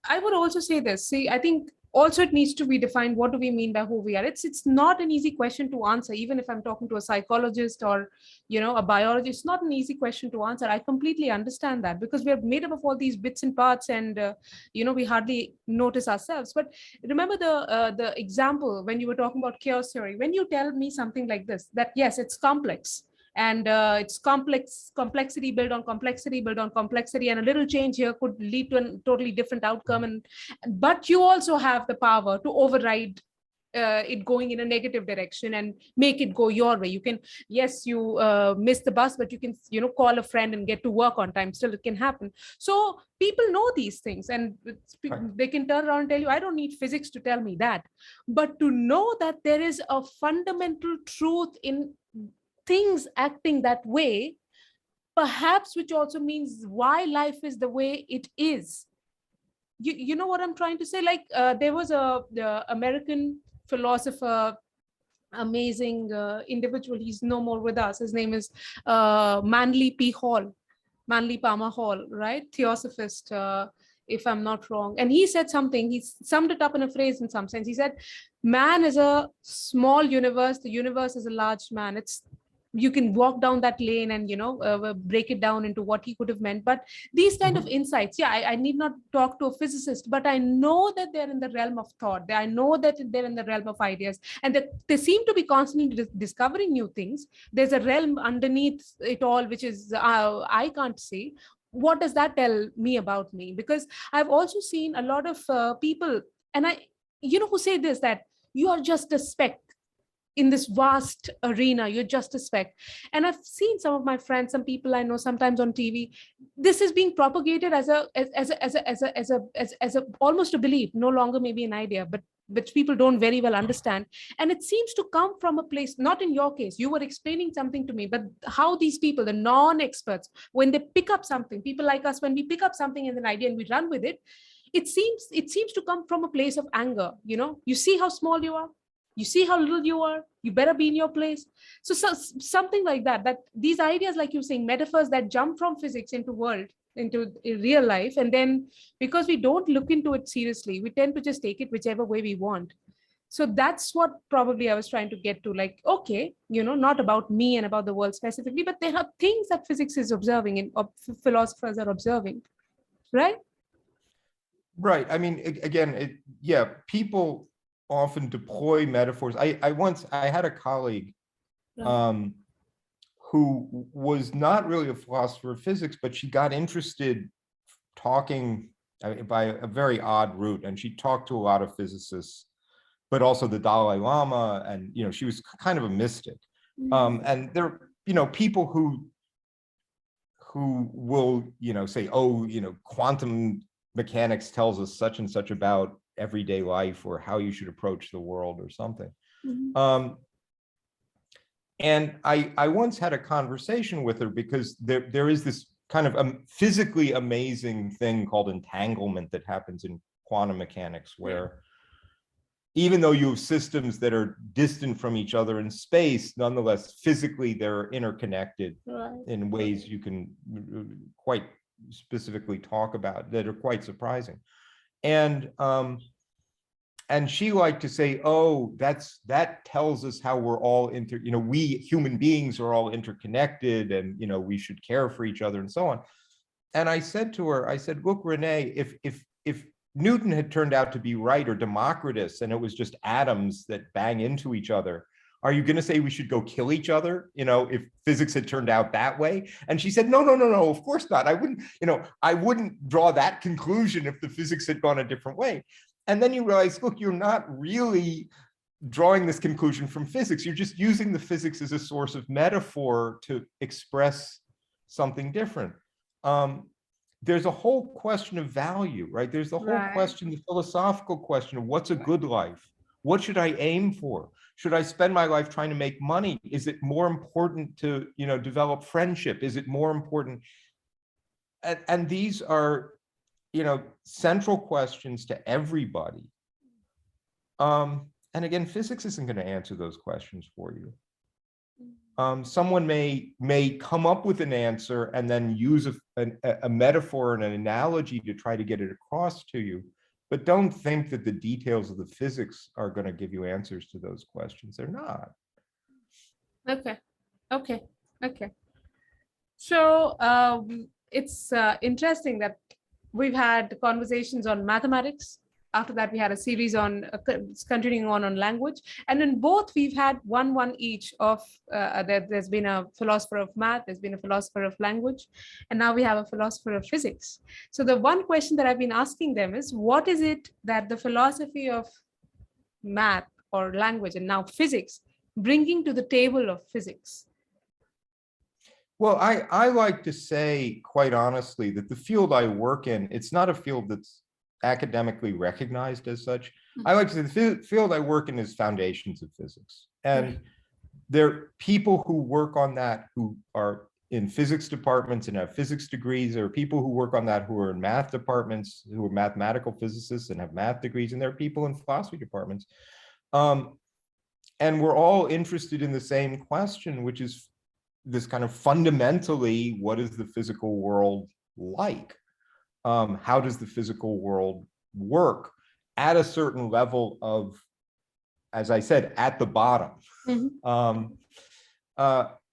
I would also say this. See, I think also it needs to be defined, what do we mean by who we are? It's not an easy question to answer, even if I'm talking to a psychologist or a biologist. It's not an easy question to answer. I completely understand that, because we're made up of all these bits and parts, and we hardly notice ourselves. But remember the example when you were talking about chaos theory. When you tell me something like this, that yes, it's complex, and it's complexity built on complexity built on complexity, and a little change here could lead to a totally different outcome, but you also have the power to override it going in a negative direction and make it go your way. You can, yes, you miss the bus, but you can call a friend and get to work on time. Still, it can happen. So people know these things, and they can turn around and tell you, I don't need physics to tell me that. But to know that there is a fundamental truth in things acting that way, perhaps, which also means why life is the way it is. You know what I'm trying to say? Like, there was the American philosopher, amazing individual. He's no more with us. His name is Manly Palmer Hall, right? Theosophist, if I'm not wrong. And he said something, he summed it up in a phrase in some sense. He said, man is a small universe, the universe is a large man. It's, you can walk down that lane and, break it down into what he could have meant. But these kind of insights, yeah, I need not talk to a physicist, but I know that they're in the realm of thought. I know that they're in the realm of ideas, and that they seem to be constantly discovering new things. There's a realm underneath it all, which is I can't see. What does that tell me about me? Because I've also seen a lot of people, and who say this, that you are just a speck in this vast arena, you're just a speck. And I've seen some of my friends, some people I know, sometimes on TV, this is being propagated as a almost a belief, no longer maybe an idea, but which people don't very well understand. And it seems to come from a place, not in your case, you were explaining something to me, but how these people, the non-experts, when they pick up something, people like us, when we pick up something as an idea and we run with it, it seems to come from a place of anger. You see how small you are, you see how little you are, you better be in your place. So something like that these ideas, like you're saying, metaphors that jump from physics into real life. And then because we don't look into it seriously, we tend to just take it whichever way we want. So that's what probably I was trying to get to, like, okay, not about me and about the world specifically, but there are things that physics is observing and philosophers are observing, right? Right. I mean, again, people often deploy metaphors. I had a colleague who was not really a philosopher of physics, but she got interested talking by a very odd route, and she talked to a lot of physicists, but also the Dalai Lama, and she was kind of a mystic. And there, people who will, say, oh, quantum mechanics tells us such and such about everyday life, or how you should approach the world, or something. And I once had a conversation with her, because there is this kind of physically amazing thing called entanglement that happens in quantum mechanics, where even though you have systems that are distant from each other in space, nonetheless, physically they're interconnected in ways you can quite specifically talk about, that are quite surprising. And she liked to say, oh, that tells us how we're all we human beings are all interconnected, and we should care for each other, and so on. And I said to her, I said, look, Renee, if Newton had turned out to be right, or Democritus, and it was just atoms that bang into each other, are you going to say we should go kill each other, if physics had turned out that way? And she said, no, of course not. I wouldn't draw that conclusion if the physics had gone a different way. And then you realize, look, you're not really drawing this conclusion from physics. You're just using the physics as a source of metaphor to express something different. There's a whole question of value, right? There's the whole question, the philosophical question of what's a good life? What should I aim for? Should I spend my life trying to make money? Is it more important to, develop friendship? Is it more important? And these are, central questions to everybody. And again, physics isn't going to answer those questions for you. Someone may come up with an answer and then use a metaphor and an analogy to try to get it across to you. But don't think that the details of the physics are going to give you answers to those questions. They're not. Okay. So it's interesting that we've had conversations on mathematics. After that, we had a series on continuing on language. And in both, we've had one each of, there's been a philosopher of math, there's been a philosopher of language, and now we have a philosopher of physics. So the one question that I've been asking them is, what is it that the philosophy of math or language, and now physics, bringing to the table of physics? Well, I like to say, quite honestly, that the field I work in, it's not a field that's academically recognized as such. I like to say the field I work in is foundations of physics. And there are people who work on that who are in physics departments and have physics degrees. There are people who work on that who are in math departments, who are mathematical physicists and have math degrees. And there are people in philosophy departments. And we're all interested in the same question, which is this kind of fundamentally, what is the physical world like? How does the physical world work at a certain level of, as I said, at the bottom?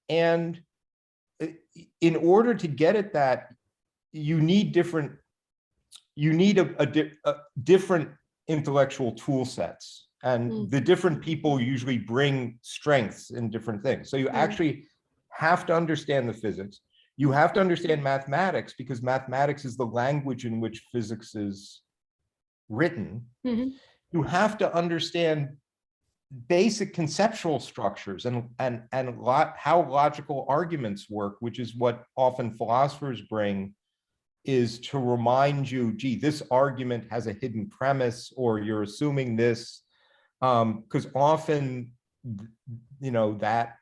And in order to get at that, you need different, different intellectual tool sets, and the different people usually bring strengths in different things. So you actually have to understand the physics. You have to understand mathematics, because mathematics is the language in which physics is written. You have to understand basic conceptual structures and how logical arguments work, which is what often philosophers bring, is to remind you, gee, this argument has a hidden premise, or you're assuming this, because often, you know, that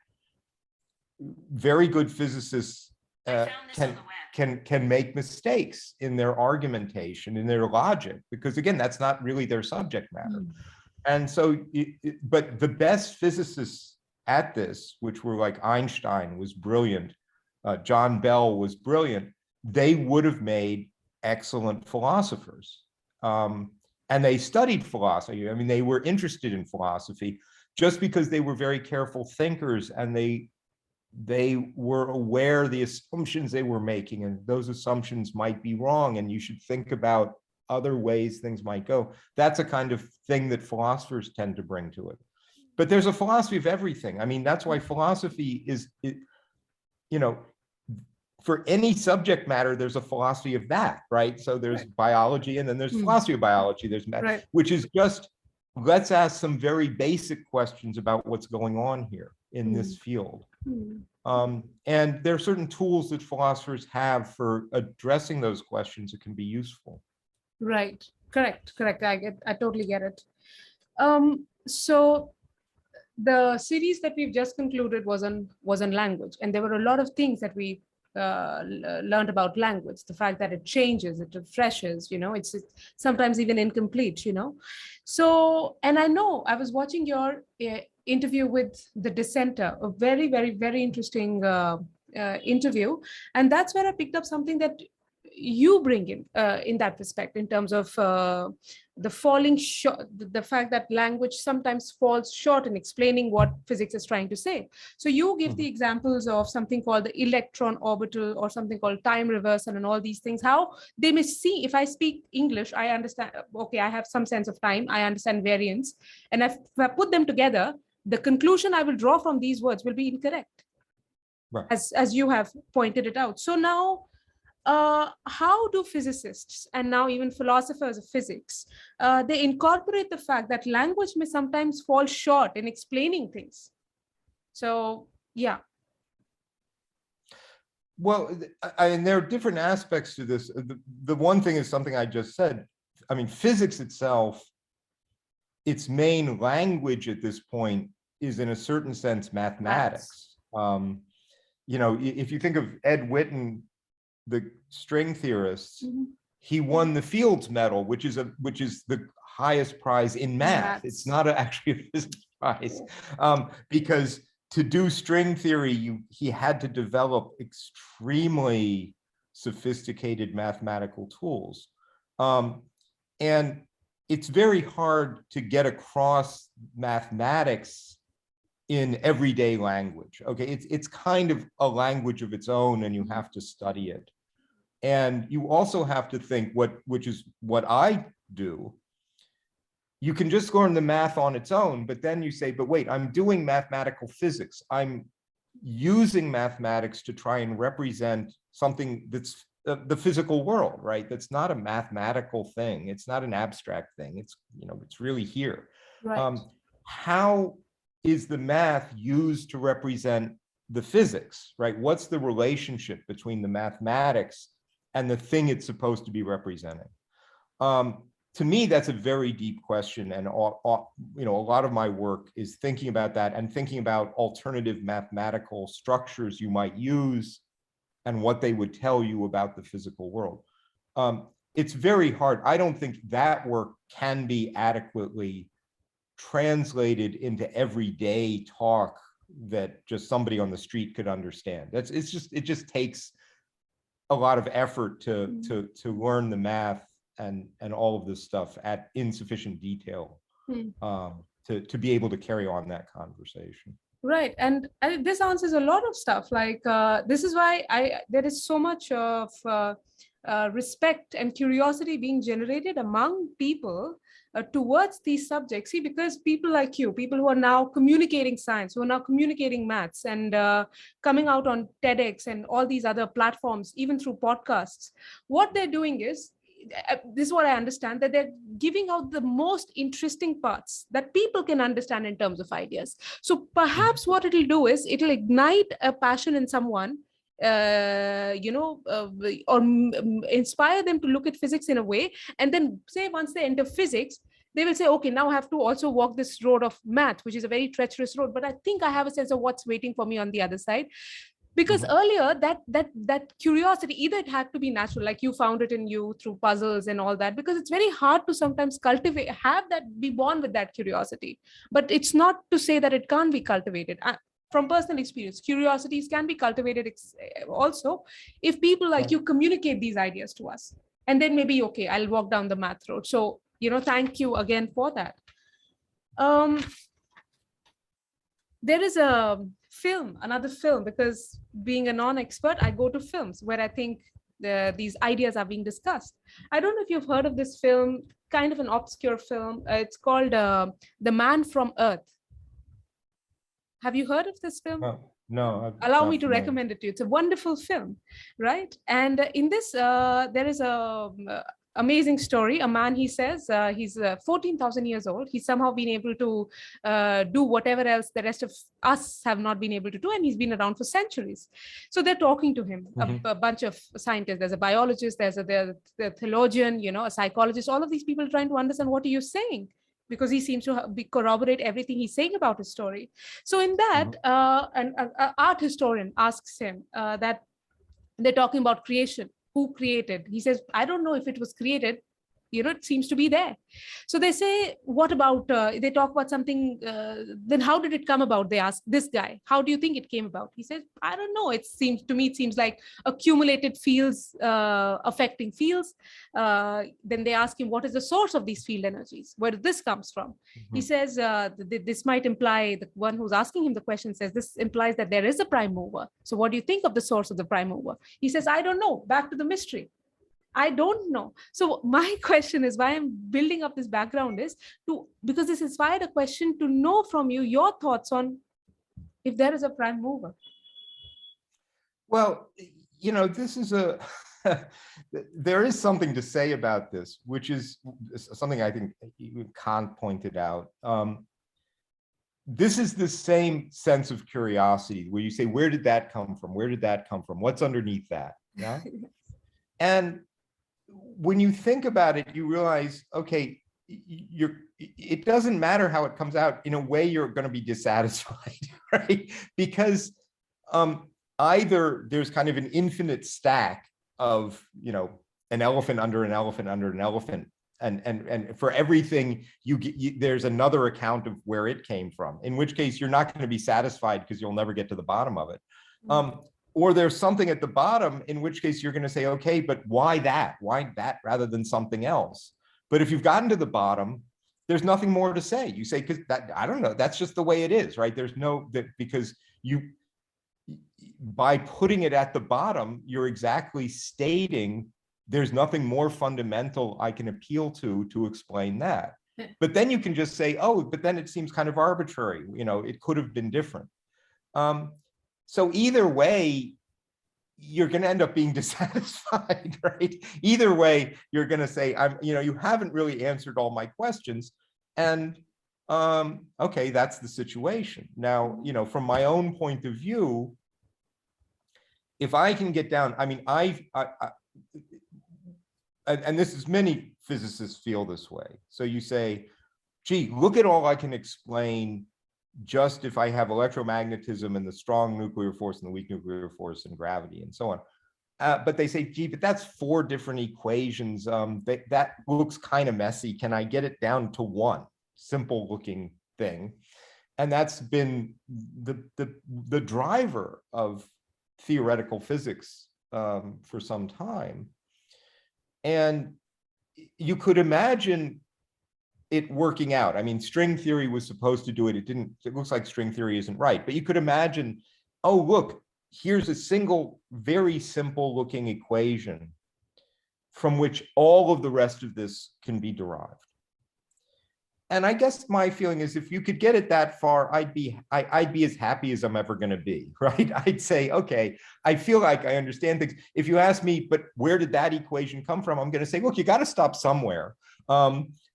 very good physicists can make mistakes in their argumentation, in their logic, because again, that's not really their subject matter. And so, but the best physicists at this, which were like Einstein was brilliant, John Bell was brilliant, they would have made excellent philosophers. And they studied philosophy. I mean, they were interested in philosophy just because they were very careful thinkers, and they were aware of the assumptions they were making, and those assumptions might be wrong, and you should think about other ways things might go. That's a kind of thing that philosophers tend to bring to it. But there's a philosophy of everything. I mean, that's why philosophy is, you know, for any subject matter, there's a philosophy of that, right? So there's biology, and then there's philosophy of biology, there's math, which is just, let's ask some very basic questions about what's going on here in this field. And there are certain tools that philosophers have for addressing those questions that can be useful. Right. Correct. I totally get it. So the series that we've just concluded was on language, and there were a lot of things that we learned about language. The fact that it changes, it refreshes, you know, it's sometimes even incomplete, you know. So, and I know I was watching your interview with the dissenter, a very, very, very interesting interview, and that's where I picked up something that you bring in that respect, in terms of the falling short, the fact that language sometimes falls short in explaining what physics is trying to say. So you give the examples of something called the electron orbital, or something called time reversal, and all these things, how they may see, if I speak English, I understand, okay, I have some sense of time, I understand variance, and if I put them together, the conclusion I will draw from these words will be incorrect, as you have pointed it out. So now, how do physicists, and now even philosophers of physics, they incorporate the fact that language may sometimes fall short in explaining things? So, yeah. Well, and there are different aspects to this. The one thing is something I just said. I mean, physics itself, its main language at this point is, in a certain sense, mathematics. You know, if you think of Ed Witten, the string theorist, he won the Fields Medal, which is the highest prize in math. It's not actually a physics prize, because to do string theory, he had to develop extremely sophisticated mathematical tools, and it's very hard to get across mathematics in everyday language. Okay, it's kind of a language of its own, and you have to study it. And you also have to think, which is what I do. You can just learn the math on its own, but then you say, but wait, I'm doing mathematical physics. I'm using mathematics to try and represent something that's the physical world, right? That's not a mathematical thing. It's not an abstract thing. It's, you know, it's really here. Right. How is the math used to represent the physics, right? What's the relationship between the mathematics and the thing it's supposed to be representing? To me, that's a very deep question, and you know, a lot of my work is thinking about that, and thinking about alternative mathematical structures you might use and what they would tell you about the physical world. It's very hard. I don't think that work can be adequately translated into everyday talk that just somebody on the street could understand. It just takes a lot of effort to learn the math and all of this stuff at insufficient detail to be able to carry on that conversation. Right, and this answers a lot of stuff. Like this is why there is so much of respect and curiosity being generated among people towards these subjects. See, because people like you, people who are now communicating science, who are now communicating maths, and coming out on TEDx and all these other platforms, even through podcasts, what they're doing is, this is what I understand, that they're giving out the most interesting parts that people can understand in terms of ideas. So perhaps what it'll do is it'll ignite a passion in someone, or inspire them to look at physics in a way. And then say once they enter physics, they will say, okay, now I have to also walk this road of math, which is a very treacherous road, but I think I have a sense of what's waiting for me on the other side. Because earlier that curiosity, either it had to be natural, like you found it in you through puzzles and all that, because it's very hard to sometimes cultivate, be born with that curiosity. But it's not to say that it can't be cultivated. From personal experience, curiosities can be cultivated also if people like you communicate these ideas to us. And then maybe, okay, I'll walk down the math road. So, thank you again for that. There is another film, because being a non-expert, I go to films where I think these ideas are being discussed. I don't know if you've heard of this film, kind of an obscure film. It's called The Man from Earth. Have you heard of this film? No. Allow me to recommend it to you. It's a wonderful film, right? And in this, there is a amazing story. A man, he says, he's 14,000 years old. He's somehow been able to do whatever else the rest of us have not been able to do. And he's been around for centuries. So they're talking to him, a bunch of scientists. There's a biologist, there's a theologian, a psychologist, all of these people trying to understand, what are you saying? Because he seems to corroborate everything he's saying about his story. So in that, an art historian asks him that they're talking about creation. Who created? He says, I don't know if it was created. It seems to be there. So they say, what about, they talk about something, then how did it come about? They ask this guy, how do you think it came about? He says, I don't know. It seems like accumulated fields affecting fields. Then they ask him, what is the source of these field energies? Where did this comes from? He says, this might imply, the one who's asking him the question says, this implies that there is a prime mover. So what do you think of the source of the prime mover? He says, I don't know. Back to the mystery. I don't know. So my question is, why I'm building up this background is because this inspired a question to know from you your thoughts on if there is a prime mover. Well, this is there is something to say about this, which is something I think Kant pointed out. This is the same sense of curiosity where you say, where did that come from? Where did that come from? What's underneath that? Yeah. And when you think about it, you realize, okay, it doesn't matter how it comes out. In a way, you're going to be dissatisfied, right? Because either there's kind of an infinite stack of, an elephant under an elephant under an elephant, and for everything there's another account of where it came from. In which case, you're not going to be satisfied because you'll never get to the bottom of it. Or there's something at the bottom, in which case you're going to say, okay, but why that? Why that rather than something else? But if you've gotten to the bottom, there's nothing more to say. You say, because that, I don't know, that's just the way it is, right? There's because by putting it at the bottom, you're exactly stating there's nothing more fundamental I can appeal to explain that. But then you can just say, oh, but then it seems kind of arbitrary. It could have been different. So either way, you're going to end up being dissatisfied, right? Either way, you're going to say, you haven't really answered all my questions. And okay, that's the situation. Now, from my own point of view, if I can get down, and this is, many physicists feel this way. So you say, gee, look at all I can explain just if I have electromagnetism and the strong nuclear force and the weak nuclear force and gravity and so on. But they say, gee, but that's 4 different equations. That looks kind of messy. Can I get it down to 1? simple looking thing. And that's been the driver of theoretical physics for some time. And you could imagine it working out. I mean, string theory was supposed to do it. It looks like string theory isn't right, but you could imagine, oh, look, here's a single, very simple looking equation from which all of the rest of this can be derived. And I guess my feeling is if you could get it that far, I'd be as happy as I'm ever going to be, right? I'd say, okay, I feel like I understand things. If you ask me, but where did that equation come from? I'm going to say, look, you got to stop somewhere.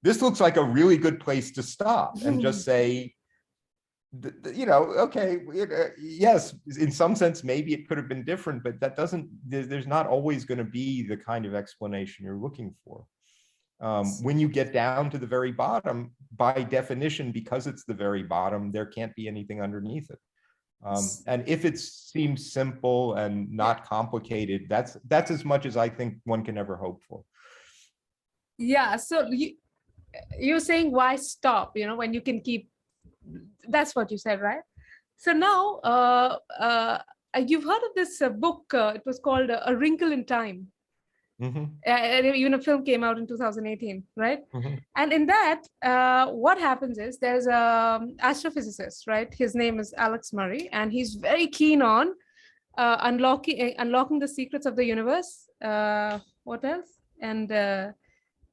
This looks like a really good place to stop and just say, okay, yes, in some sense, maybe it could have been different, but that doesn't, there's not always going to be the kind of explanation you're looking for. When you get down to the very bottom, by definition, because it's the very bottom, there can't be anything underneath it. And if it seems simple and not complicated, that's as much as I think one can ever hope for. Yeah, so you're saying why stop, when you can keep, that's what you said, right? So now, you've heard of this book, it was called A Wrinkle in Time. Mm-hmm. Even a film came out in 2018, right? Mm-hmm. And in that, what happens is there's an astrophysicist, right? His name is Alex Murray, and he's very keen on unlocking the secrets of the universe. What else? And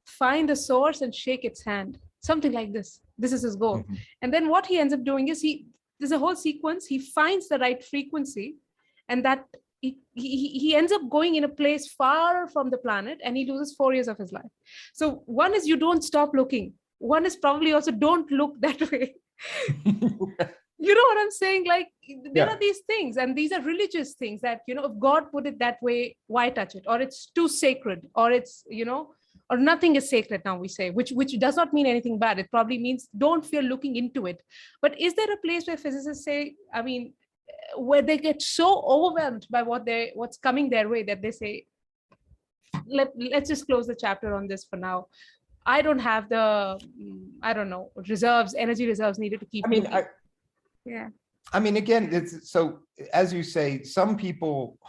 find the source and shake its hand. Something like this. This is his goal. Mm-hmm. And then what he ends up doing is there's a whole sequence. He finds the right frequency, and that he ends up going in a place far from the planet, and he loses 4 years of his life. So one is you don't stop looking. One is probably also don't look that way. You know what I'm saying? Like there are these things, and these are religious things that, if God put it that way, why touch it? Or it's too sacred, or it's, or nothing is sacred now, we say, which does not mean anything bad. It probably means don't fear looking into it. But is there a place where physicists say, where they get so overwhelmed by what's coming their way that they say, let's just close the chapter on this for now. I don't have the, energy reserves needed to keep looking. Again, it's so, as you say, some people,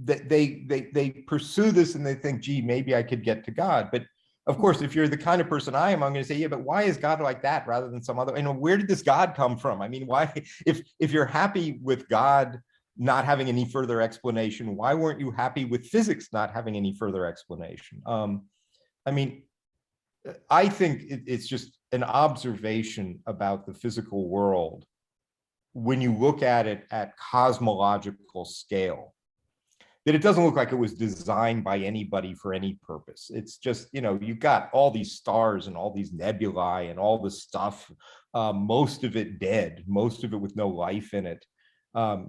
they pursue this and they think, gee, maybe I could get to God. But of course, if you're the kind of person I am, I'm going to say, yeah, but why is God like that rather than some other? Where did this God come from? Why, if you're happy with God not having any further explanation, why weren't you happy with physics not having any further explanation? I think it's just an observation about the physical world when you look at it at cosmological scale, that it doesn't look like it was designed by anybody for any purpose. It's just, you've got all these stars and all these nebulae and all this stuff, most of it dead, most of it with no life in it.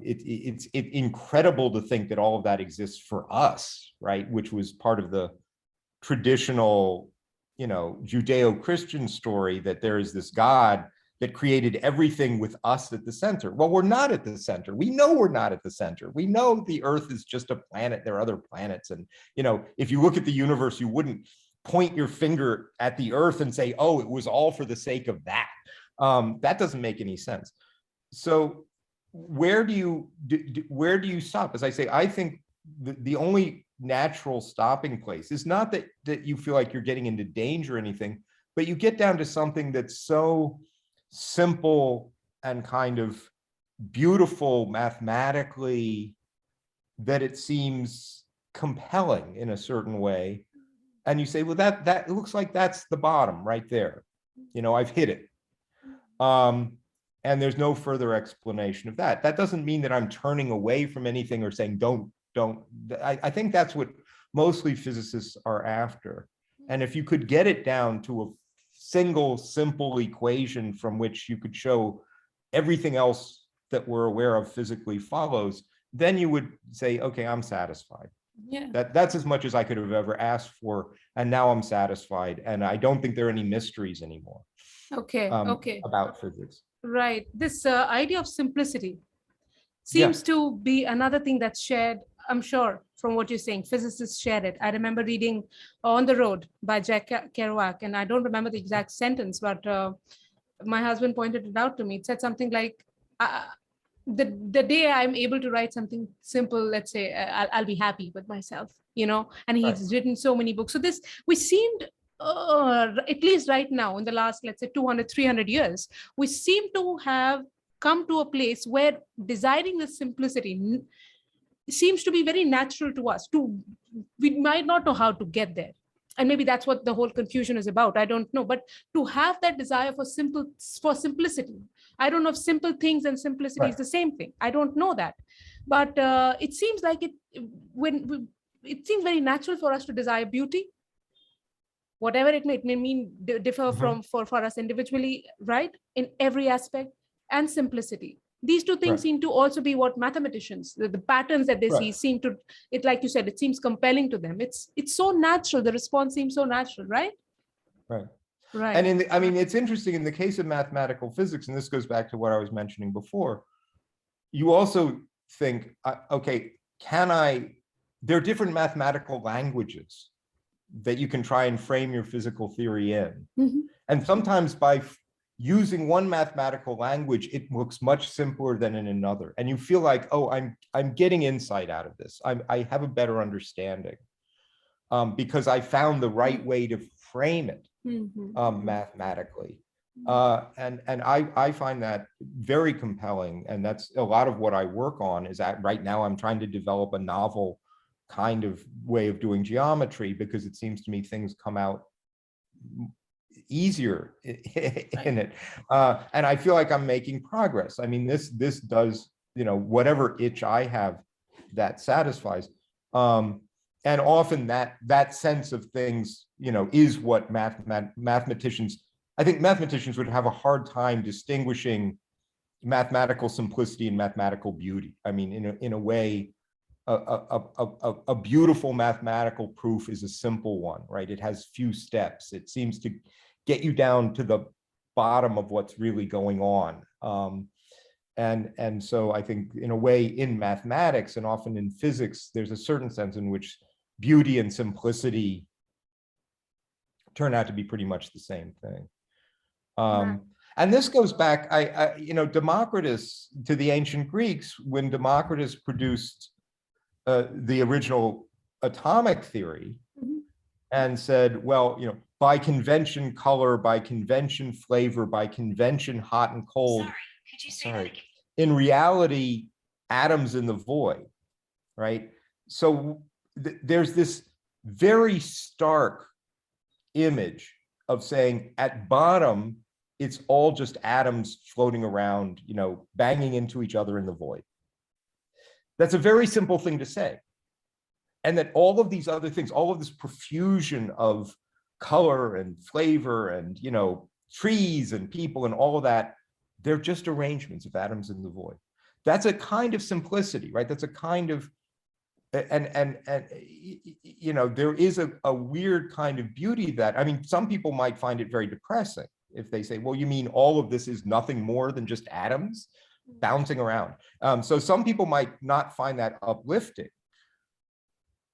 It's incredible to think that all of that exists for us, right? Which was part of the traditional, Judeo-Christian story that there is this God that created everything with us at the center. Well, we're not at the center. We know we're not at the center. We know the Earth is just a planet. There are other planets. And, if you look at the universe, you wouldn't point your finger at the Earth and say, oh, it was all for the sake of that. That doesn't make any sense. So where do you stop? As I say, I think the only natural stopping place is not that you feel like you're getting into danger or anything, but you get down to something that's so simple and kind of beautiful mathematically that it seems compelling in a certain way. And you say, well, that it looks like that's the bottom right there. I've hit it. And there's no further explanation of that. That doesn't mean that I'm turning away from anything or saying, don't. I think that's what mostly physicists are after. And if you could get it down to a single simple equation from which you could show everything else that we're aware of physically follows, then you would say, okay, I'm satisfied. Yeah. That's as much as I could have ever asked for. And now I'm satisfied. And I don't think there are any mysteries anymore. Okay. About physics. Right. This idea of simplicity seems to be another thing that's shared, I'm sure, from what you're saying. Physicists share it. I remember reading On the Road by Jack Kerouac, and I don't remember the exact sentence, but my husband pointed it out to me. It said something like, the day I'm able to write something simple, let's say, I'll be happy with myself, and he's written so many books. So this, we seemed, at least right now in the last, let's say 200, 300 years, we seem to have come to a place where desiring the simplicity seems to be very natural to us. We might not know how to get there. And maybe that's what the whole confusion is about. I don't know. But to have that desire for simplicity, I don't know if simple things and simplicity is the same thing. I don't know that. But it seems like it seems very natural for us to desire beauty, whatever it may mean, differ from for us individually, right? In every aspect, and simplicity. These two things seem to also be what mathematicians, the patterns that they see seem to, it, like you said, it seems compelling to them. It's so natural. The response seems so natural, right? Right. Right. And I mean, it's interesting in the case of mathematical physics, and this goes back to what I was mentioning before, you also think, okay, there are different mathematical languages that you can try and frame your physical theory in. And sometimes by using one mathematical language, it looks much simpler than in another. And you feel like, oh, I'm getting insight out of this. I have a better understanding because I found the right way to frame it mathematically. And I find that very compelling. And that's a lot of what I work on, is that right now I'm trying to develop a novel kind of way of doing geometry, because it seems to me things come out easier in it, and I feel like I'm making progress. I mean, this does, whatever itch I have, that satisfies, and often that sense of things, is what mathematicians. I think mathematicians would have a hard time distinguishing mathematical simplicity and mathematical beauty. I mean, in a way, a beautiful mathematical proof is a simple one, right? It has few steps. It seems to get you down to the bottom of what's really going on. And so I think, in a way, in mathematics and often in physics, there's a certain sense in which beauty and simplicity turn out to be pretty much the same thing. And this goes back, Democritus, to the ancient Greeks, when Democritus produced the original atomic theory, and said, well, by convention color, by convention flavor, by convention hot and cold. Sorry, could you say that again? In reality, atoms in the void, right? So there's this very stark image of saying, at bottom, it's all just atoms floating around, banging into each other in the void. That's a very simple thing to say. And that all of these other things, all of this profusion of color and flavor and, trees and people and all of that, they're just arrangements of atoms in the void. That's a kind of simplicity, right? That's a kind of, and there is a weird kind of beauty that, I mean, some people might find it very depressing if they say, well, you mean all of this is nothing more than just atoms bouncing around? So some people might not find that uplifting.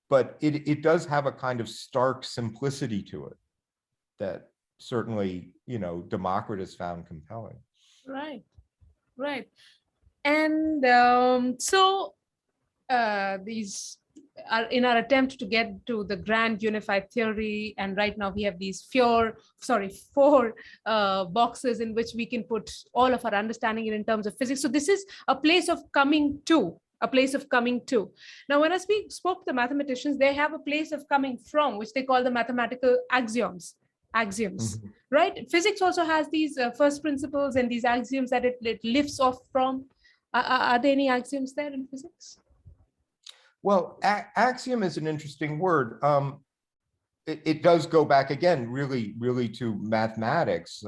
But it does have a kind of stark simplicity to it that certainly, Democritus found compelling. Right. And so these are in our attempt to get to the grand unified theory. And right now we have these four boxes in which we can put all of our understanding in terms of physics. So this is a place of coming to. Now, when I spoke to the mathematicians, they have a place of coming from, which they call the mathematical axioms, right? Physics also has these first principles and these axioms that it lifts off from. Are there any axioms there in physics? Well, axiom is an interesting word. It does go back again, really to mathematics.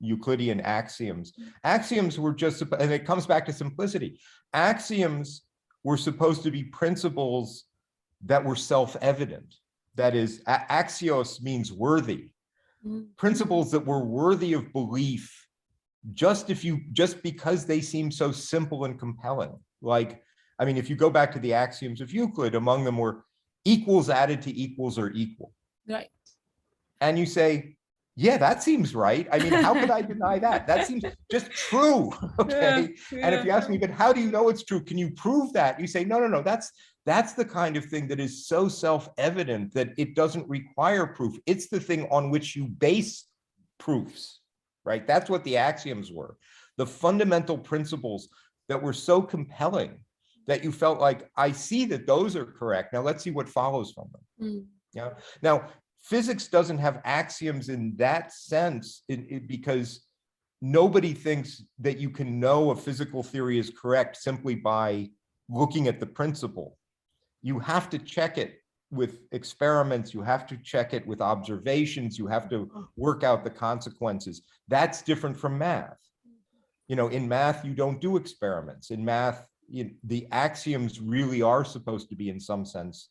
Euclidean axioms. Axioms were just, and it comes back to simplicity. Axioms were supposed to be principles that were self-evident. That is, axios means worthy. Principles that were worthy of belief, just because they seem so simple and compelling. Like, I mean, if you go back to the axioms of Euclid, among them were equals added to equals are equal. Right. And you say, yeah, that seems right. I mean, how could I deny that? That seems just true. Okay. And if you ask me, but how do you know it's true? Can you prove that? You say, no, that's the kind of thing that is so self-evident that it doesn't require proof. It's the thing on which you base proofs, right? That's what the axioms were. The fundamental principles that were so compelling that you felt like, I see that those are correct. Now let's see what follows from them. Yeah. Now, physics doesn't have axioms in that sense because nobody thinks that you can know a physical theory is correct simply by looking at the principle. You have to check it with experiments. You have to check it with observations. You have to work out the consequences. That's different from math. In math, you don't do experiments. In math, the axioms really are supposed to be, in some sense,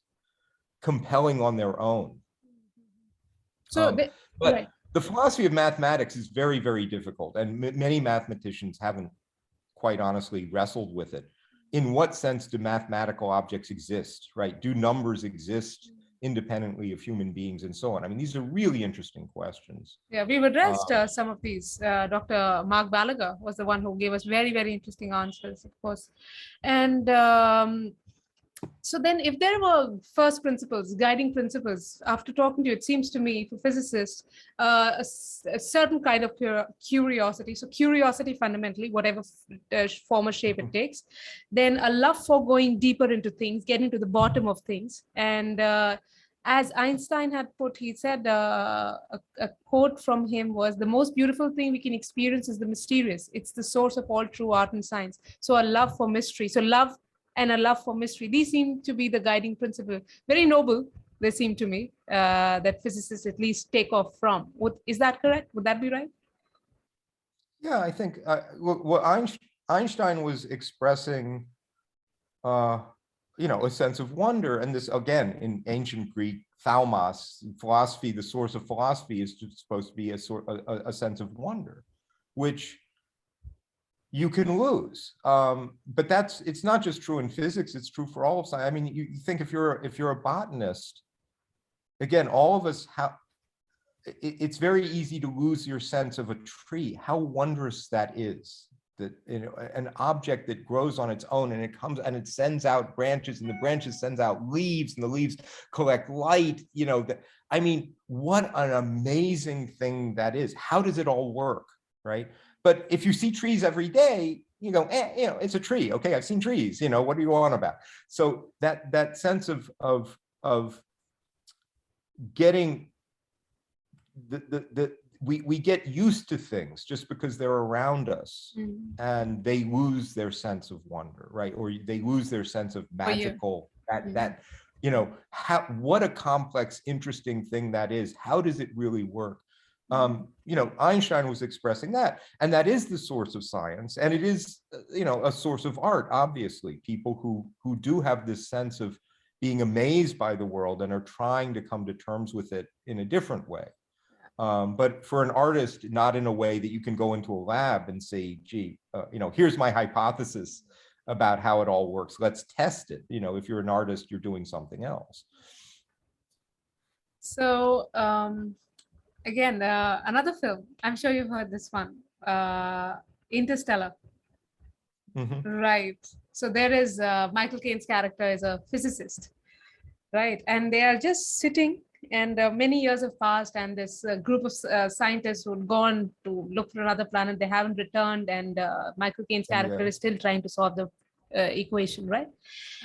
compelling on their own. So, but right. The philosophy of mathematics is very, very difficult, and many mathematicians haven't quite honestly wrestled with it. In what sense do mathematical objects exist, right? Do numbers exist independently of human beings and so on? I mean, these are really interesting questions. Yeah, we've addressed some of these. Dr. Mark Gallagher was the one who gave us very, very interesting answers, of course. And so then if there were first principles, guiding principles, after talking to you, it seems to me for physicists, a certain kind of curiosity. So curiosity fundamentally, whatever form or shape it takes, then a love for going deeper into things, getting to the bottom of things. And as Einstein had put, he said, a quote from him was, the most beautiful thing we can experience is the mysterious. It's the source of all true art and science. So a love for mystery. So love and a love for mystery. These seem to be the guiding principle. Very noble, they seem to me, that physicists at least take off from. Is that correct? Would that be right? Yeah, I think what Einstein was expressing, a sense of wonder. And this, again, in ancient Greek, thaumas, philosophy, the source of philosophy is supposed to be a sense of wonder, which you can lose. But it's not just true in physics, it's true for all of science. I mean, you think if you're a botanist, again, all of us it's very easy to lose your sense of a tree, how wondrous that is, that an object that grows on its own and it comes and it sends out branches and the branches sends out leaves and the leaves collect light, I mean, what an amazing thing that is. How does it all work, right? But if you see trees every day, it's a tree. Okay, I've seen trees. What are you on about? So that sense of getting we get used to things just because they're around us, and they lose their sense of wonder, right? Or they lose their sense of magical. What a complex, interesting thing that is. How does it really work? Einstein was expressing that, and that is the source of science, and it is, a source of art. Obviously, people who do have this sense of being amazed by the world and are trying to come to terms with it in a different way. But for an artist, not in a way that you can go into a lab and say, gee, here's my hypothesis about how it all works. Let's test it. If you're an artist, you're doing something else. So, again, another film, I'm sure you've heard this one, Interstellar. Right. So there is Michael Caine's character is a physicist, right? And they are just sitting, and many years have passed, and this group of scientists would go on to look for another planet. They haven't returned, and Michael Caine's character is still trying to solve the equation, right?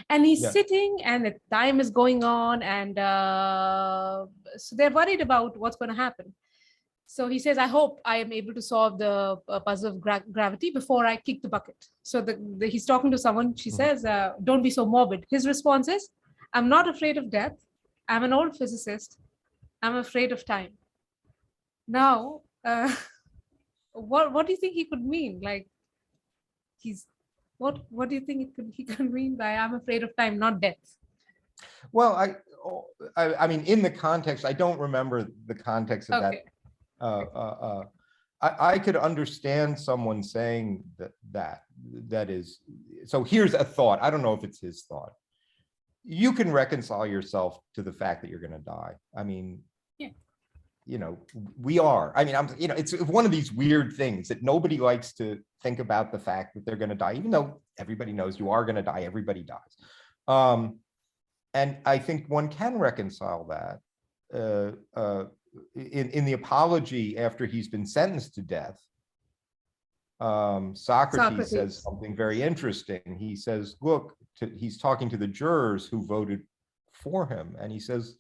And he's sitting, and the time is going on, and so they're worried about what's going to happen. So he says, I hope I am able to solve the puzzle of gravity before I kick the bucket. So he's talking to someone. She says, don't be so morbid. His response is, I'm not afraid of death. I'm an old physicist. I'm afraid of time. Now, what do you think he could mean? Like, what do you think he could mean by I'm afraid of time, not death? Well, I mean, in the context, I don't remember the context of that I could understand someone saying that is, so here's a thought. I don't know if it's his thought. You can reconcile yourself to the fact that you're going to die. I mean, yeah. You know, we are. I mean, you know, it's one of these weird things that nobody likes to think about the fact that they're going to die, even though everybody knows you are going to die. Everybody dies. And I think one can reconcile that. In the apology after he's been sentenced to death, Socrates says something very interesting. He says, look, he's talking to the jurors who voted for him. And he says,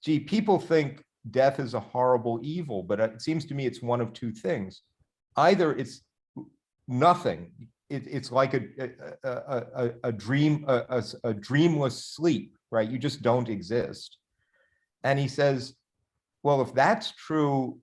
gee, people think death is a horrible evil, but it seems to me it's one of two things. Either it's nothing. It's like a dream, a dreamless sleep, right? You just don't exist. And he says, well, if that's true,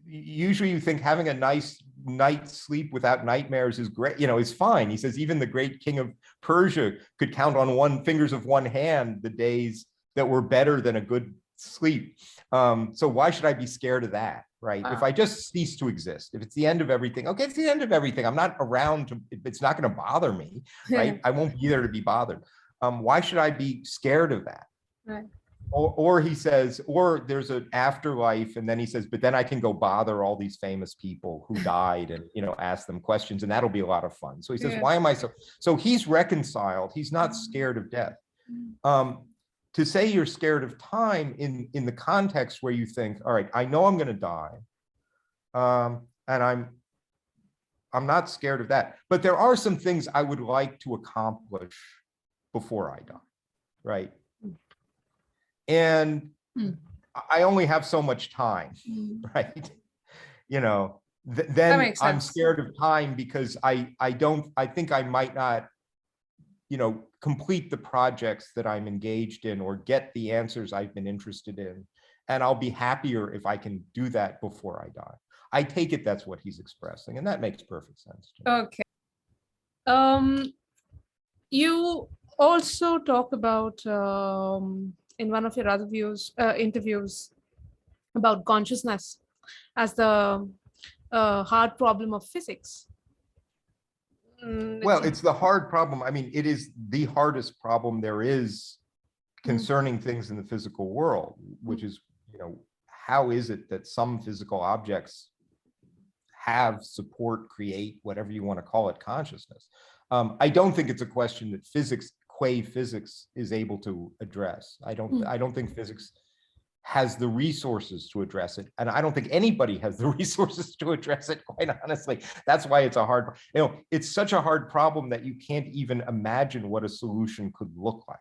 usually you think having a nice night's sleep without nightmares is great, you know, is fine. He says even the great king of Persia could count on fingers of one hand the days that were better than a good sleep. So why should I be scared of that, right? Wow. If I just cease to exist, if it's the end of everything, okay, it's the end of everything. I'm not around to, it's not going to bother me, right? I won't be there to be bothered. Why should I be scared of that? Right. Or he says, or there's an afterlife, and then he says, but then I can go bother all these famous people who died and, you know, ask them questions, and that'll be a lot of fun. So he says, why am I so he's reconciled. He's not scared of death. To say you're scared of time in the context where you think, all right, I know I'm going to die, and I'm not scared of that, but there are some things I would like to accomplish before I die, right? And I only have so much time, right? You know, then I'm scared of time because I think I might not, you know, complete the projects that I'm engaged in or get the answers I've been interested in. And I'll be happier if I can do that before I die. I take it that's what he's expressing, and that makes perfect sense to me. Okay. You also talk about, in one of your other interviews, about consciousness as the hard problem of physics. Well, it's the hard problem. I mean, it is the hardest problem there is concerning things in the physical world, which is, you know, how is it that some physical objects have, support, create, whatever you want to call it, consciousness? I don't think it's a question that physics, qua physics, is able to address. I don't think physics has the resources to address it, and I don't think anybody has the resources to address it, quite honestly. That's why it's a hard, you know, it's such a hard problem that you can't even imagine what a solution could look like.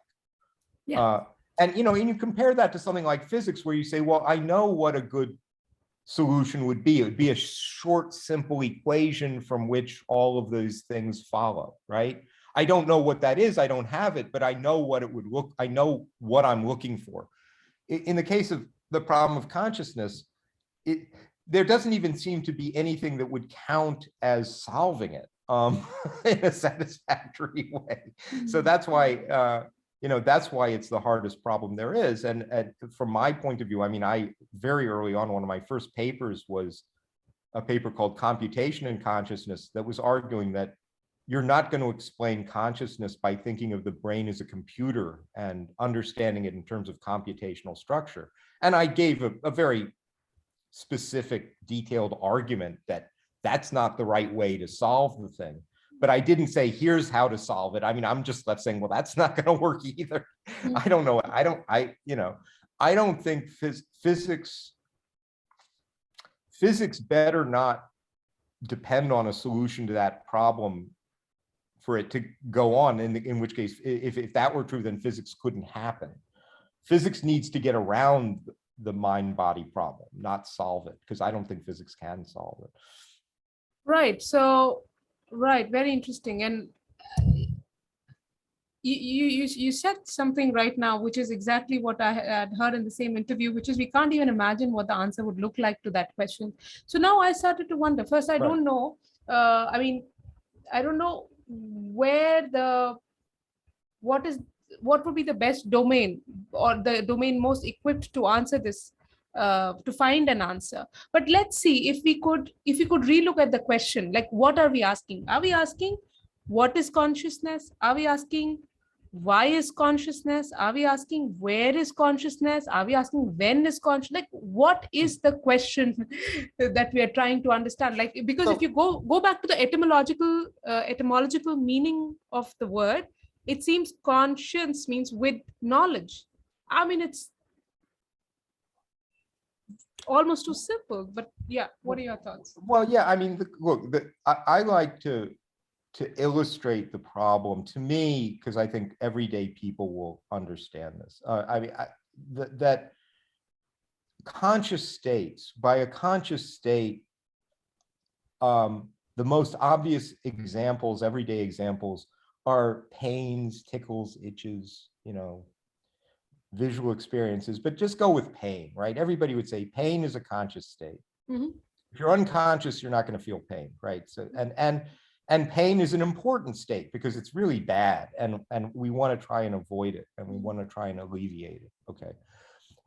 Yeah. And, you know, and you compare that to something like physics, where you say, well, I know what a good solution would be. It would be a short, simple equation from which all of those things follow, right? I don't know what that is. I don't have it, but I know what it would look, I know what I'm looking for. In the case of the problem of consciousness, there doesn't even seem to be anything that would count as solving it in a satisfactory way. So that's why, you know, that's why it's the hardest problem there is. And from my point of view, I mean, I very early on, one of my first papers was a paper called Computation and Consciousness that was arguing that you're not going to explain consciousness by thinking of the brain as a computer and understanding it in terms of computational structure. And I gave a very specific, detailed argument that that's not the right way to solve the thing. But I didn't say, here's how to solve it. I mean, I'm just left saying, well, that's not going to work either. I don't know. I don't think physics better not depend on a solution to that problem for it to go on, in which case, if that were true, then physics couldn't happen. Physics needs to get around the mind-body problem, not solve it, because I don't think physics can solve it. Right. So, right. Very interesting. And you said something right now, which is exactly what I had heard in the same interview, which is we can't even imagine what the answer would look like to that question. So now I started to wonder. First, I don't know. I mean, I don't know where what would be the best domain, or the domain most equipped to answer this to find an answer. But let's see if we could relook at the question, like what are we asking? Are we asking what is consciousness? Are we asking why is consciousness? Are we asking where is consciousness? Are we asking when is conscious? Like what is the question that we are trying to understand? Like, because if you go back to the etymological meaning of the word, it seems conscience means with knowledge. I mean, it's almost too simple, but yeah, what are your thoughts? Well, yeah, I mean, look, I like to illustrate the problem to me, because I think everyday people will understand this. I mean, that conscious states, by a conscious state, the most obvious examples, everyday examples, are pains, tickles, itches, visual experiences, but just go with pain, right? Everybody would say pain is a conscious state. Mm-hmm. If you're unconscious, you're not going to feel pain, right? So, and pain is an important state because it's really bad, and we want to try and avoid it, and we want to try and alleviate it. Okay,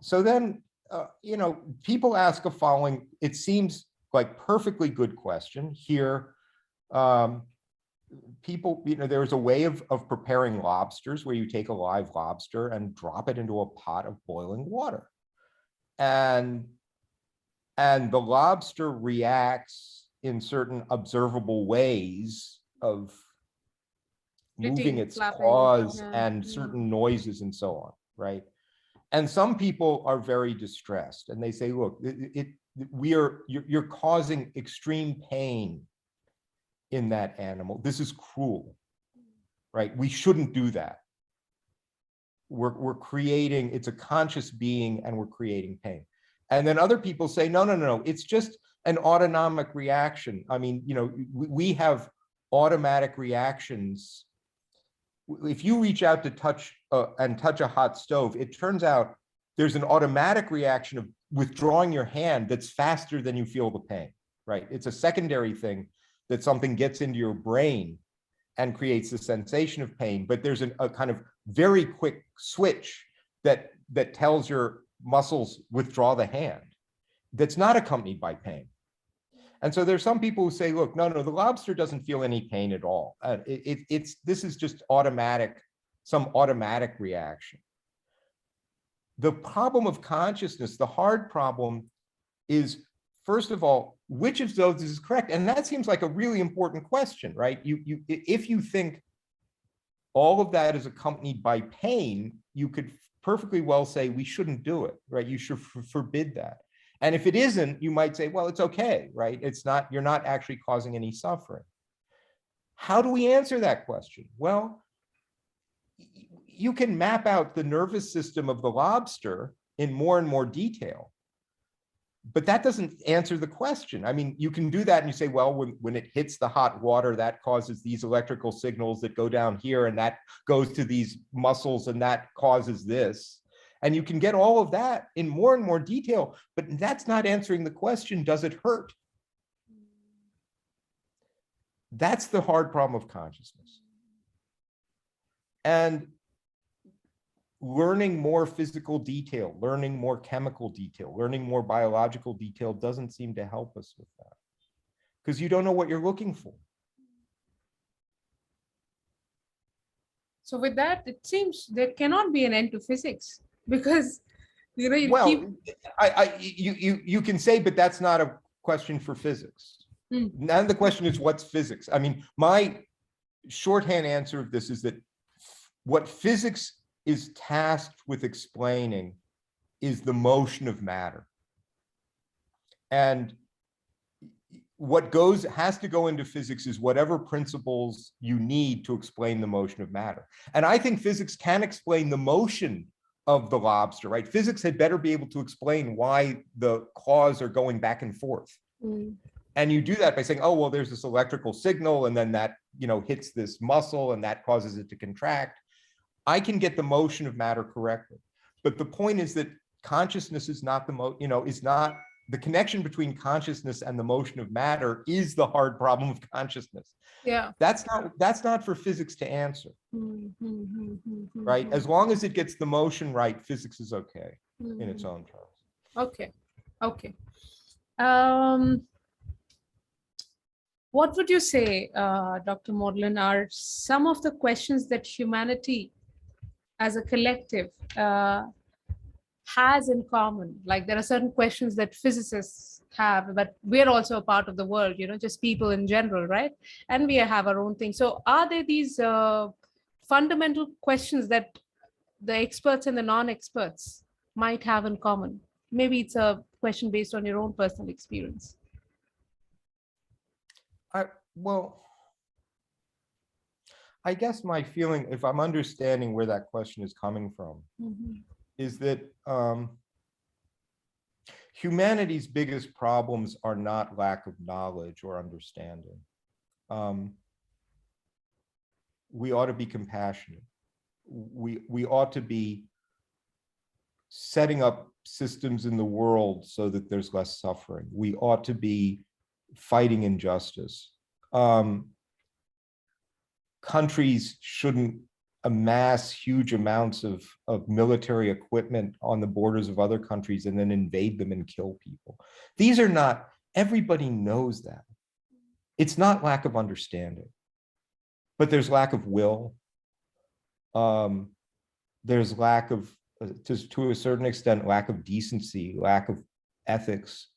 so then people ask a following, it seems like perfectly good question here. People, there was a way of preparing lobsters where you take a live lobster and drop it into a pot of boiling water, and the lobster reacts in certain observable ways of moving its claws and certain noises and so on, right? And some people are very distressed, and they say, look, you're causing extreme pain in that animal. This is cruel, right? We shouldn't do that. We're creating, it's a conscious being, and we're creating pain. And then other people say, no, it's just an autonomic reaction. I mean, we have automatic reactions. If you reach out to touch a hot stove, it turns out there's an automatic reaction of withdrawing your hand that's faster than you feel the pain, right? It's a secondary thing that something gets into your brain and creates the sensation of pain, but there's a kind of very quick switch that tells your muscles withdraw the hand that's not accompanied by pain. And so there's some people who say, look, no, the lobster doesn't feel any pain at all. This is just some automatic reaction. The problem of consciousness, the hard problem, is, first of all, which of those is correct? And that seems like a really important question, right? If you think all of that is accompanied by pain, you could perfectly well say we shouldn't do it, right? You should forbid that. And if it isn't, you might say, well, it's okay, right? You're not actually causing any suffering. How do we answer that question? Well, you can map out the nervous system of the lobster in more and more detail, but that doesn't answer the question. I mean, you can do that and you say, well, when it hits the hot water, that causes these electrical signals that go down here, and that goes to these muscles, and that causes this. And you can get all of that in more and more detail, but that's not answering the question, does it hurt? That's the hard problem of consciousness. And learning more physical detail, learning more chemical detail, learning more biological detail doesn't seem to help us with that, because you don't know what you're looking for. So with that, it seems there cannot be an end to physics, because you can say, but that's not a question for physics. Now the question is, what's physics? I mean, my shorthand answer of this is that what physics is tasked with explaining is the motion of matter. And what has to go into physics is whatever principles you need to explain the motion of matter. And I think physics can explain the motion of the lobster, right? Physics had better be able to explain why the claws are going back and forth. And you do that by saying, oh, well, there's this electrical signal, and then that, hits this muscle, and that causes it to contract. I can get the motion of matter correctly. But the point is that consciousness is not the connection between consciousness and the motion of matter is the hard problem of consciousness. Yeah. That's not for physics to answer. Right? As long as it gets the motion right, physics is okay in its own terms. Okay. Okay. Um, what would you say, Dr. Maudlin, are some of the questions that humanity as a collective has in common? Like there are certain questions that physicists have, but we're also a part of the world, just people in general, right? And we have our own thing. So are there these fundamental questions that the experts and the non-experts might have in common? Maybe it's a question based on your own personal experience. Well, I guess my feeling, if I'm understanding where that question is coming from, is that humanity's biggest problems are not lack of knowledge or understanding. We ought to be compassionate. We ought to be setting up systems in the world so that there's less suffering. We ought to be fighting injustice. Countries shouldn't amass huge amounts of military equipment on the borders of other countries and then invade them and kill people. These are not, everybody knows that. It's not lack of understanding, but there's lack of will. There's lack of, to a certain extent, lack of decency, lack of ethics,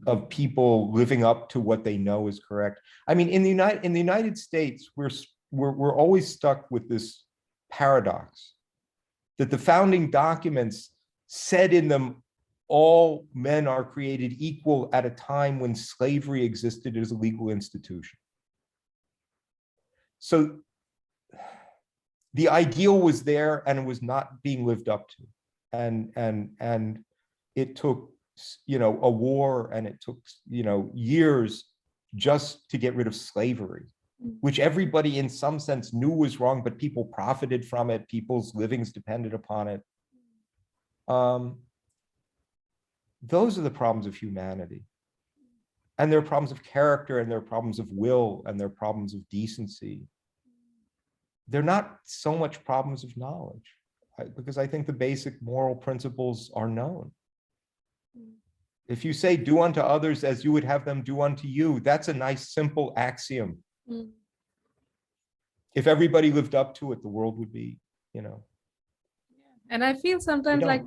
of people living up to what they know is correct. I mean, in the United States, we're always stuck with this paradox that the founding documents said in them all men are created equal at a time when slavery existed as a legal institution. So the ideal was there and it was not being lived up to. And it took, a war, and it took, years just to get rid of slavery, which everybody in some sense knew was wrong, but people profited from it. People's livings depended upon it. Those are the problems of humanity. And there are problems of character, and there are problems of will, and there are problems of decency. They're not so much problems of knowledge, because I think the basic moral principles are known. If you say, do unto others as you would have them do unto you, that's a nice, simple axiom. If everybody lived up to it, the world would be, And I feel sometimes like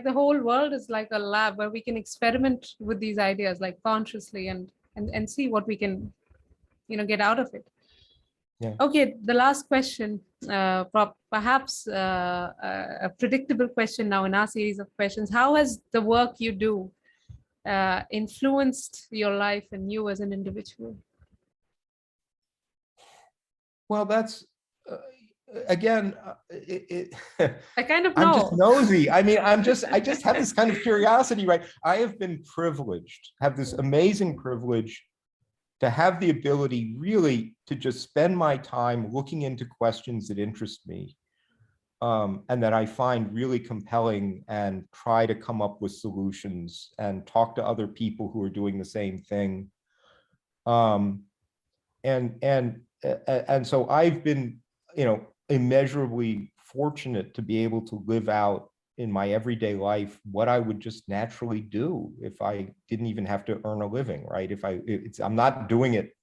the whole world is like a lab where we can experiment with these ideas, like consciously, and see what we can, get out of it. Yeah. Okay, the last question, perhaps a predictable question now in our series of questions. How has the work you do influenced your life and you as an individual? Well, that's, again, I kind of know. I'm just nosy. I mean, I just have this kind of curiosity, right? I have been privileged, have this amazing privilege to have the ability really to just spend my time looking into questions that interest me, and that I find really compelling, and try to come up with solutions and talk to other people who are doing the same thing. And so I've been, immeasurably fortunate to be able to live out in my everyday life what I would just naturally do if I didn't even have to earn a living, right? I'm not doing it.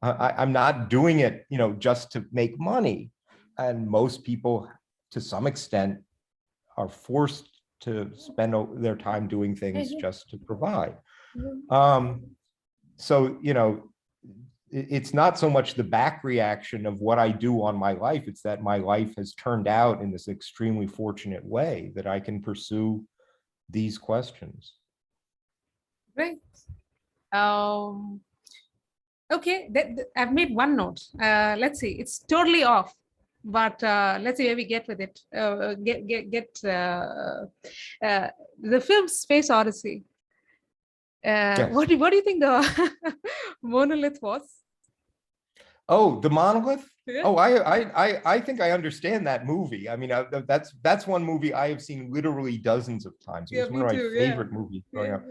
I'm not doing it, just to make money. And most people, to some extent, are forced to spend their time doing things just to provide. So, it's not so much the back reaction of what I do on my life, it's that my life has turned out in this extremely fortunate way that I can pursue these questions. Great. Okay, I've made one note. Let's see, it's totally off, but let's see where we get with it. The film Space Odyssey. Yes. What do you think the monolith was? Oh, the monolith? Yeah. Oh, I think I understand that movie. I mean, that's one movie I have seen literally dozens of times. It was one of my favorite movies growing up.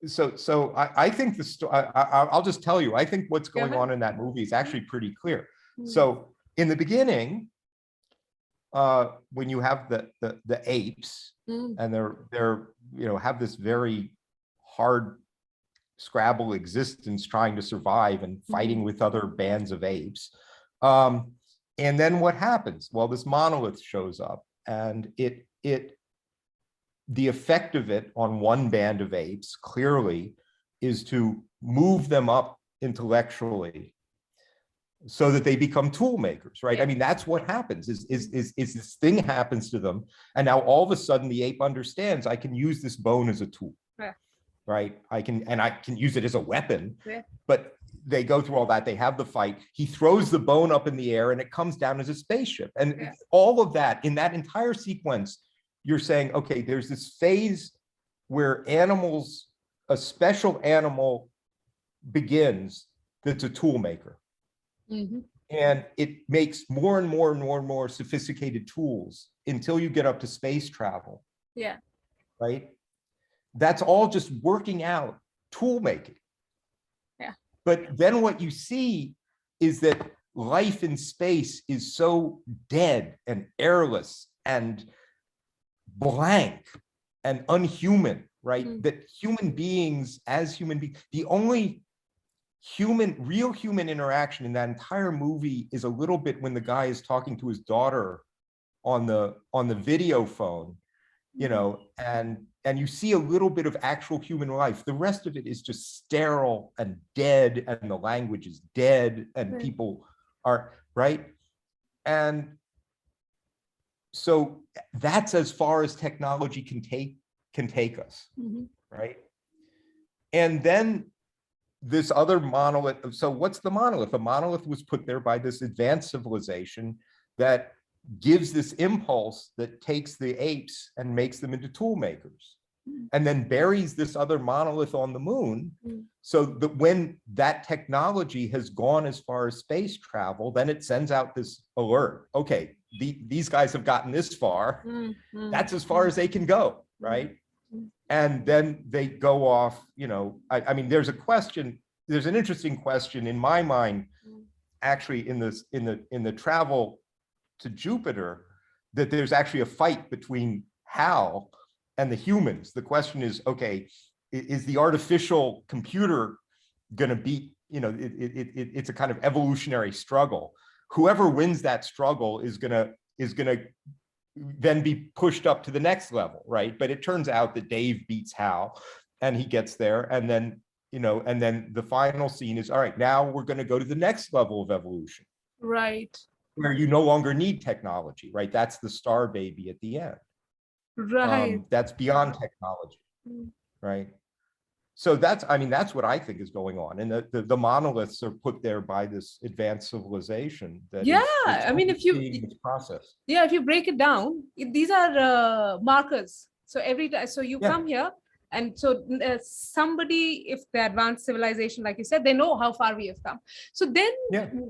So I think the story, I'll just tell you, I think what's going on in that movie is actually pretty clear. So in the beginning, when you have the apes, and they're have this very hard scrabble existence trying to survive and fighting with other bands of apes. And then what happens? Well, this monolith shows up, and the effect of it on one band of apes clearly is to move them up intellectually so that they become tool makers, right? I mean, that's what happens is this thing happens to them. And now all of a sudden the ape understands I can use this bone as a tool, right? I can use it as a weapon, but they go through all that. They have the fight. He throws the bone up in the air and it comes down as a spaceship. And all of that, in that entire sequence, you're saying, okay, there's this phase where animals, a special animal begins that's a tool maker. And it makes more and more and more and more sophisticated tools until you get up to space travel. Right? That's all just working out tool making. But then what you see is that life in space is so dead and airless and blank and unhuman, right? That human beings, as human beings, the only real human interaction in that entire movie is a little bit when the guy is talking to his daughter on the video phone, and you see a little bit of actual human life. The rest of it is just sterile and dead, and the language is dead, and people are, right? And so that's as far as technology can take us, right? And then this other monolith. So what's the monolith? The monolith was put there by this advanced civilization that gives this impulse that takes the apes and makes them into tool makers, and then buries this other monolith on the moon, so that when that technology has gone as far as space travel, then it sends out this alert. Okay, these guys have gotten this far. That's as far as they can go, right? And then they go off, I mean, there's an interesting question in my mind, actually, in the travel to Jupiter, that there's actually a fight between Hal and the humans. The question is, okay, is the artificial computer going to beat, it's a kind of evolutionary struggle. Whoever wins that struggle is going to then be pushed up to the next level, right? But it turns out that Dave beats Hal, and he gets there, and then and then the final scene is, all right, now we're going to go to the next level of evolution, right? Where you no longer need technology, right? That's the star baby at the end, right? That's beyond technology, right? So that's what I think is going on, and the monoliths are put there by this advanced civilization. That I mean, if you process, if you break it down, these are markers. So every time, so you come here, and so somebody, if the advanced civilization, like you said, they know how far we have come. So then,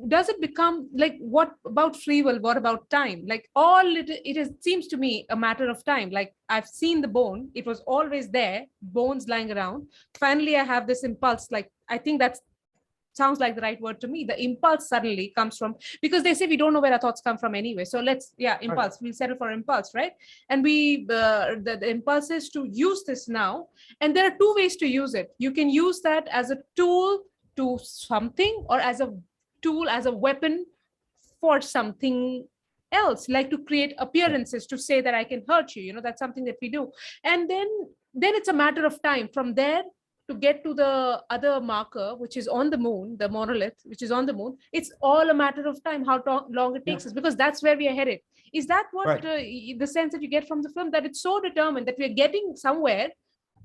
does it become like, what about free will? What about time? Like it seems to me a matter of time. Like, I've seen the bone; it was always there, bones lying around. Finally, I have this impulse. Like, I think that sounds like the right word to me. The impulse suddenly comes from, because they say we don't know where our thoughts come from anyway. So let's, impulse. We'll settle for impulse, right? And the impulse is to use this now. And there are two ways to use it. You can use that as a tool to something, or as a tool, as a weapon for something else, like to create appearances, to say that I can hurt you. That's something that we do. And then it's a matter of time from there to get to the other marker, which is on the moon, the monolith, which is on the moon. It's all a matter of time, how long it takes us, because that's where we are headed. Is that what the sense that you get from the film, that it's so determined that we're getting somewhere?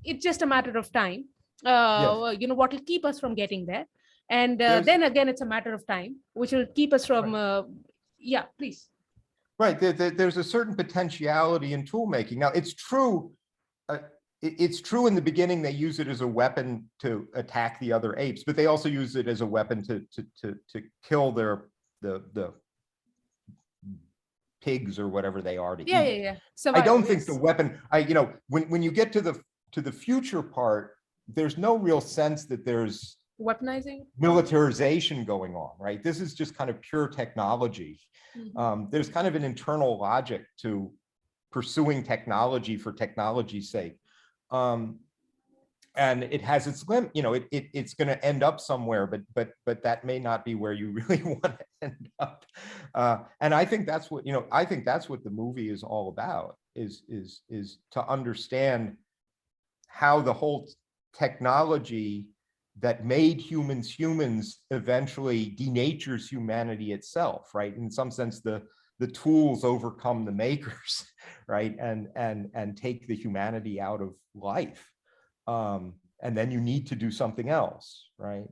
It's just a matter of time. What will keep us from getting there? And then again, it's a matter of time, which will keep us from, please. Right, there's a certain potentiality in tool making. Now, it's true. It's true in the beginning they use it as a weapon to attack the other apes, but they also use it as a weapon to kill the pigs or whatever they are to eat. I don't think the weapon. When you get to the future part, there's no real sense that there's Weaponizing? Militarization going on, right? This is just kind of pure technology. There's kind of an internal logic to pursuing technology for technology's sake. And it has its limit, it's going to end up somewhere, but that may not be where you really want to end up. And I think that's what, the movie is all about, is to understand how the whole technology that made humans eventually denatures humanity itself, right? In some sense, the tools overcome the makers, right? And take the humanity out of life. And then you need to do something else, right?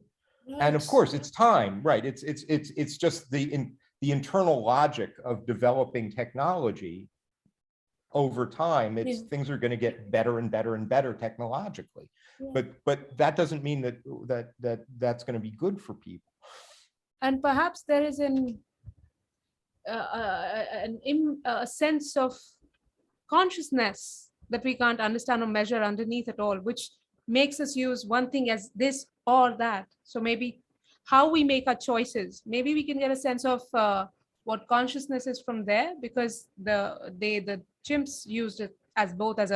And of course, it's time, right? It's just the internal logic of developing technology over time. Things are going to get better and better and better technologically, but that doesn't mean that's going to be good for people. And perhaps there is a sense of consciousness that we can't understand or measure underneath at all, which makes us use one thing as this or that. So maybe how we make our choices, maybe we can get a sense of what consciousness is from there, because the chimps used it as both as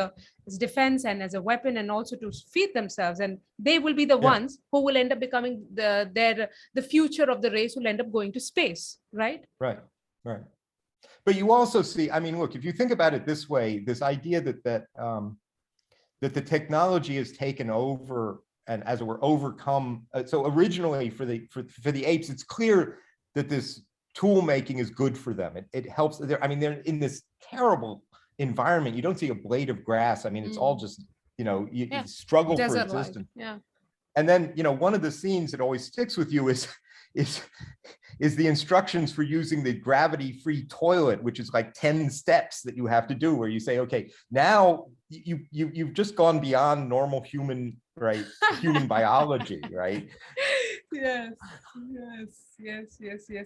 defense and as a weapon, and also to feed themselves, and they will be the ones who will end up becoming the future of the race, will end up going to space, right? Right. But you also see, I mean, look, if you think about it this way, this idea that the technology has taken over and, as it were, overcome. So originally for the apes, it's clear that this tool making is good for them. It helps. They're in this terrible environment. You don't see a blade of grass. I mean, it's all just, you struggle for existence. Yeah. And then, one of the scenes that always sticks with you is the instructions for using the gravity-free toilet, which is like 10 steps that you have to do, where you say, okay, now you've just gone beyond normal human biology, right? Yes.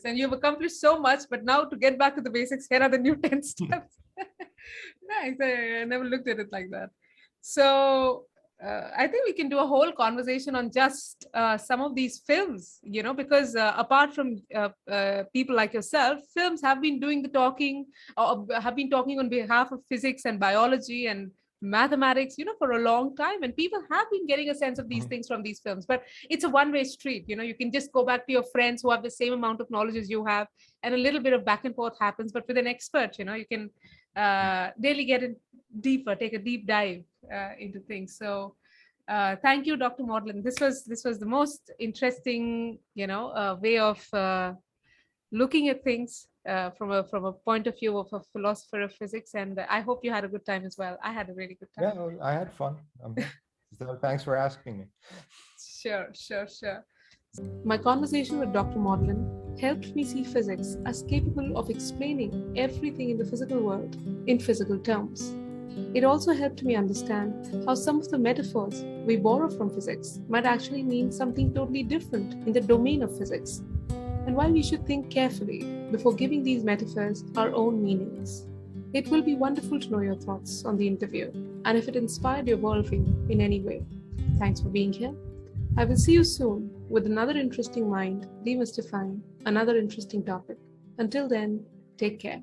And you've accomplished so much, but now to get back to the basics, here are the new 10 steps. Nice. I never looked at it like that. So I think we can do a whole conversation on just some of these films, because apart from people like yourself, films have been doing the talking, or have been talking on behalf of physics and biology and mathematics, for a long time. And people have been getting a sense of these things from these films, but it's a one-way street. You can just go back to your friends who have the same amount of knowledge as you have, and a little bit of back and forth happens. But with an expert, you can really get in deeper, take a deep dive into things. So thank you, Dr. Maudlin. This was the most interesting, way of looking at things from a point of view of a philosopher of physics. And I hope you had a good time as well. I had a really good time. Yeah, I had fun. So thanks for asking me. Sure. My conversation with Dr. Maudlin helped me see physics as capable of explaining everything in the physical world in physical terms. It also helped me understand how some of the metaphors we borrow from physics might actually mean something totally different in the domain of physics, and why we should think carefully before giving these metaphors our own meanings. It will be wonderful to know your thoughts on the interview, and if it inspired your worldview in any way. Thanks for being here. I will see you soon with another interesting mind demystifying another interesting topic. Until then, take care.